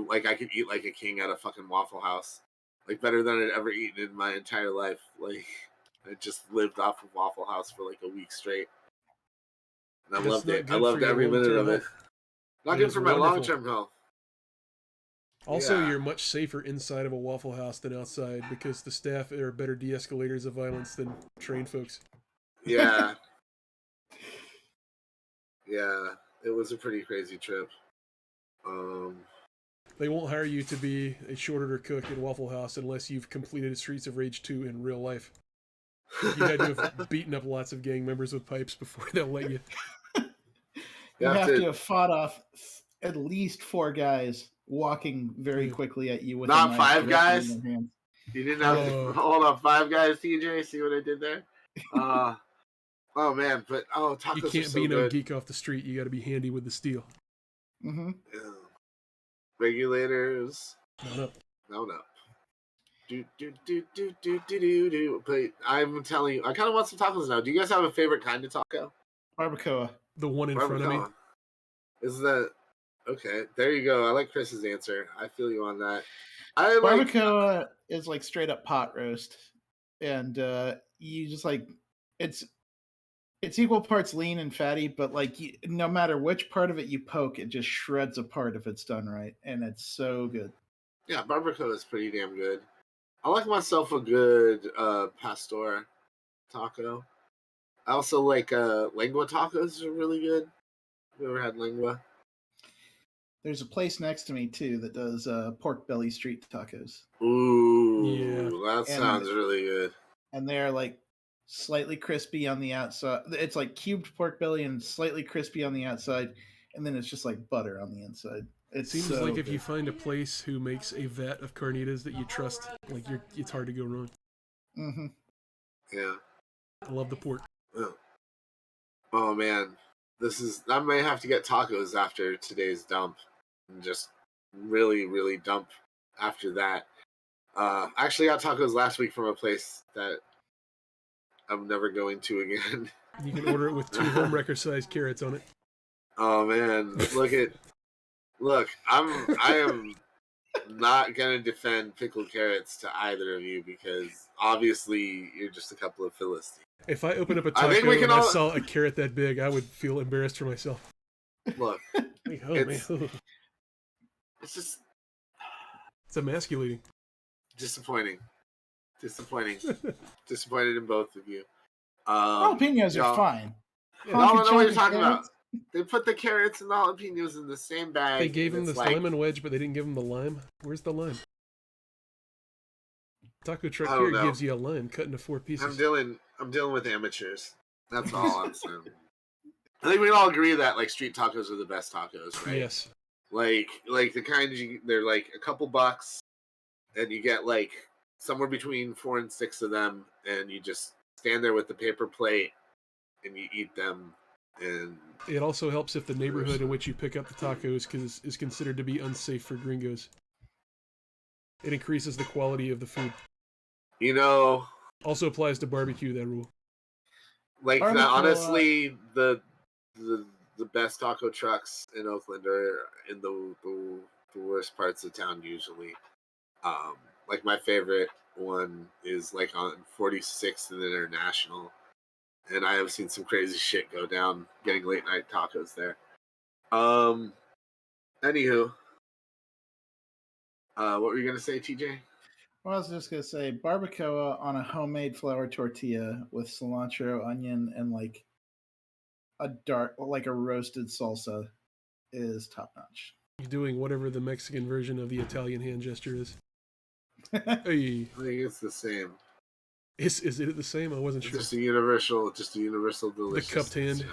like I could eat like a king at a fucking Waffle House, like better than I'd ever eaten in my entire life. Like I just lived off of Waffle House for like a week straight, and I loved it. I loved every minute of it. Not good for my long-term health. Also, you're much safer inside of a Waffle House than outside because the staff are better de-escalators of violence than trained folks. Yeah. Yeah, it was a pretty crazy trip. They won't hire you to be a short order cook in Waffle House unless you've completed Streets of Rage 2 in real life. You had to have beaten up lots of gang members with pipes before they'll let you. You have to have fought off at least 4 guys walking very quickly at you with not a knife 5 guys. In their hands. You didn't have to hold on 5 guys, TJ. See what I did there? Oh man, but tacos you can't are so be no good. geek off the street. You got to be handy with the steel. Mm-hmm. Yeah. Regulators. No. Do. But I'm telling you, I kind of want some tacos now. Do you guys have a favorite kind of taco? Barbacoa. The one in front of me. Is that okay? There you go. I like Chris's answer. I feel you on that. Barbacoa is like straight up pot roast, and you just like it's equal parts lean and fatty, but like no matter which part of it you poke, it just shreds apart if it's done right, and it's so good. Yeah, barbacoa is pretty damn good. I like myself a good pastor taco. I also like lengua tacos are really good. Have you ever had lengua? There's a place next to me too that does pork belly street tacos. Ooh, that sounds really good. And they're like slightly crispy on the outside. It's like cubed pork belly and slightly crispy on the outside, and then it's just like butter on the inside. It seems so like if you find a place who makes a vat of carnitas that you trust, like it's hard to go wrong. Mm-hmm. Yeah. I love the pork. Oh man, I may have to get tacos after today's dump, and just really, really dump after that. I actually got tacos last week from a place that I'm never going to again. You can order it with 2 homewrecker-sized carrots on it. Oh man, look, I am not gonna defend pickled carrots to either of you because obviously you're just a couple of Philistines. If I opened up a taco and I saw a carrot that big, I would feel embarrassed for myself. Look, it's just it's emasculating. Disappointing. Disappointed in both of you. Jalapenos are y'all- fine. Yeah, I Honky don't know what you're chunky talking about. carrots. They put the carrots and the jalapenos in the same bag. they gave and him it's this like, lemon wedge, but they didn't give him the lime. Where's the lime? Taco truck I here don't know. gives you a lime cut into 4 pieces. I'm dealing with amateurs. That's all I'm saying. I think we can all agree that like street tacos are the best tacos, right? Yes. Like the kind they're like a couple bucks, and you get like somewhere between 4 and 6 of them, and you just stand there with the paper plate and you eat them. And It also helps if the neighborhood in which you pick up the tacos is considered to be unsafe for gringos. It increases the quality of the food. you know, Also applies to barbecue, that rule. like Barbacoa. honestly, the best taco trucks in Oakland are in the worst parts of town usually. Like my favorite one is like on 46th and International, and I have seen some crazy shit go down getting late night tacos there. Anywho, what were you gonna say, TJ? Well, I was just gonna say barbacoa on a homemade flour tortilla with cilantro, onion, and like a roasted salsa is top notch. You're doing whatever the Mexican version of the Italian hand gesture is. Hey, I think it's the same. is it the same? I wasn't It's sure. just a universal delicious. cupped hand.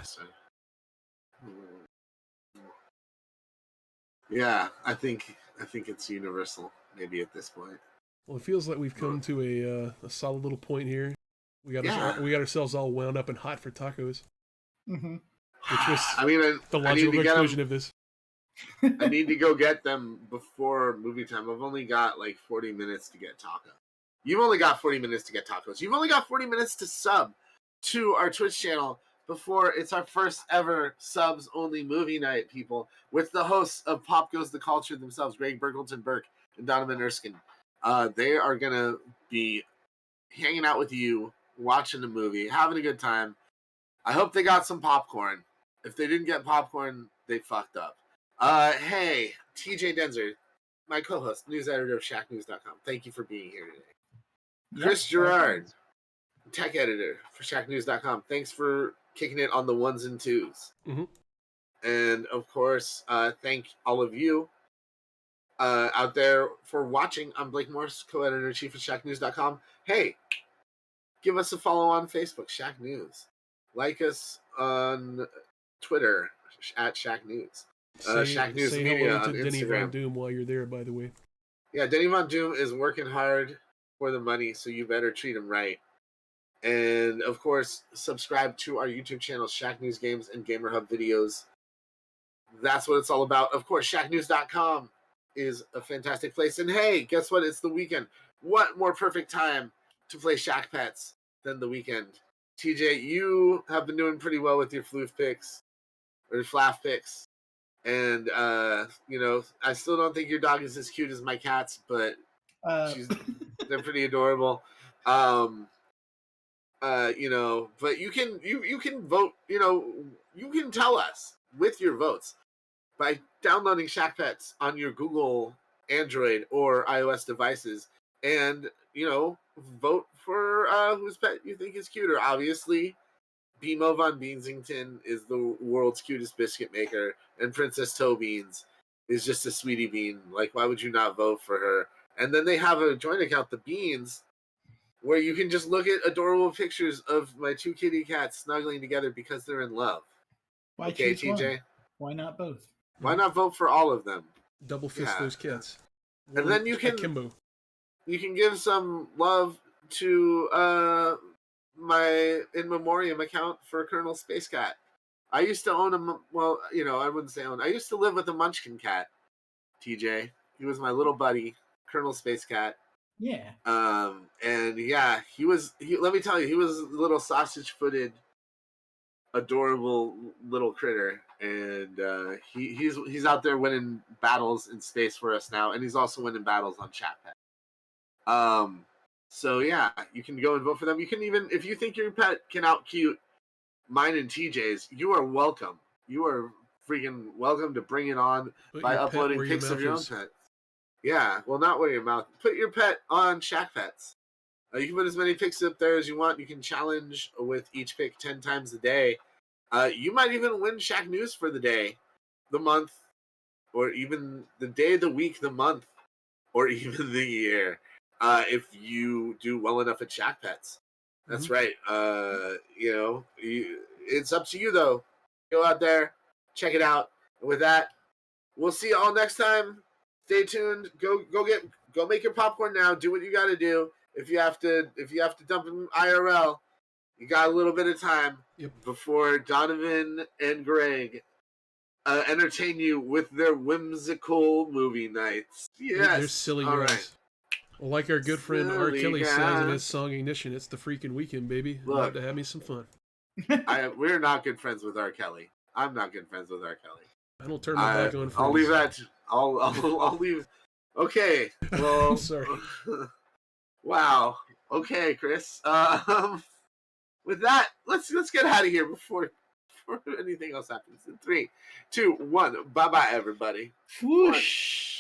Yeah, I think it's universal. Maybe at this point. Well, it feels like we've come to a solid little point here. We got Yeah. we got ourselves all wound up and hot for tacos, Mm-hmm. which was I mean, the I need logical to get conclusion them. of this. I need to go get them before movie time. I've only got like 40 minutes to get tacos. You've only got 40 minutes to get tacos. You've only got 40 minutes to sub to our Twitch channel before it's our first ever subs only movie night, people, with the hosts of Pop Goes the Culture themselves, Greg Berkelton Burke and Donovan Erskine. They are going to be hanging out with you, watching the movie, having a good time. I hope they got some popcorn. If they didn't get popcorn, they fucked up. Hey, TJ Denzer, my co-host, news editor of Shacknews.com. Thank you for being here today. Chris Gerard, tech editor for Shacknews.com. Thanks for kicking it on the ones and twos. Mhm. And of course, thank all of you out there for watching. I'm Blake Morse, co-editor in chief of Shacknews.com. Hey, give us a follow on Facebook, Shack News. Like us on Twitter at Shack News. Shack News say Media hello on to Denny Von Instagram. Doom while you're there, by the way. Yeah, Denny Von Doom is working hard for the money, so you better treat him right. And of course, subscribe to our YouTube channel, Shack News Games and Gamer Hub videos. That's what it's all about. Of course, shacknews.com is a fantastic place. And hey, guess what? It's the weekend. What more perfect time to play Shack Pets than the weekend? TJ, you have been doing pretty well with your floof picks or flaff picks. And you know, I still don't think your dog is as cute as my cats, but they're pretty adorable. You know, but you can vote, you know, you can tell us with your votes by downloading Shack Pets on your Google, Android, or iOS devices, and you know, vote for whose pet you think is cuter. Obviously, Bimo von Beansington is the world's cutest biscuit maker, and Princess Toe Beans is just a sweetie bean. Like, why would you not vote for her? And then they have a joint account, the Beans, where you can just look at adorable pictures of my two kitty cats snuggling together because they're in love. Why Okay, choose TJ? one? Why not both? Why not vote for all of them? Double fist those cats. And then you can akimbo. You can give some love to my in memoriam account for Colonel Space Cat. I used to own a well, you know, I wouldn't say own. I used to live with a Munchkin cat. TJ, he was my little buddy, Colonel Space Cat. Yeah. And yeah, he was. Let me tell you, he was a little sausage-footed, adorable little critter, and he's out there winning battles in space for us now, and he's also winning battles on Chatpad. So yeah, you can go and vote for them. You can even, if you think your pet can out cute mine and TJ's, you are welcome. You are freaking welcome to bring it on by uploading pics of your own pet. Yeah, well, not where your mouth. Put your pet on Shack Pets. You can put as many picks up there as you want. You can challenge with each pick 10 times a day. You might even win Shack News for the day, the month, or even the day, the week, the month, or even the year, if you do well enough at Shack Pets. That's right. It's up to you, though. Go out there, check it out. And with that, we'll see you all next time. Stay tuned. Go make your popcorn now. Do what you got to do. If you have to dump in IRL, you got a little bit of time before Donovan and Greg entertain you with their whimsical movie nights. Yes, they're silly all guys. right. Well, like our good friend R. Silly Kelly says in guys. his song Ignition, it's the freaking weekend, baby. Look. Love to have me some fun. We're not good friends with R. Kelly. I'm not good friends with R. Kelly. I don't turn my back on friends. I'll leave that. I'll leave. Okay. Well, I'm sorry. Wow. Okay, Chris. With that, let's get out of here before anything else happens. In 3, 2, 1. Bye bye, everybody. Whoosh.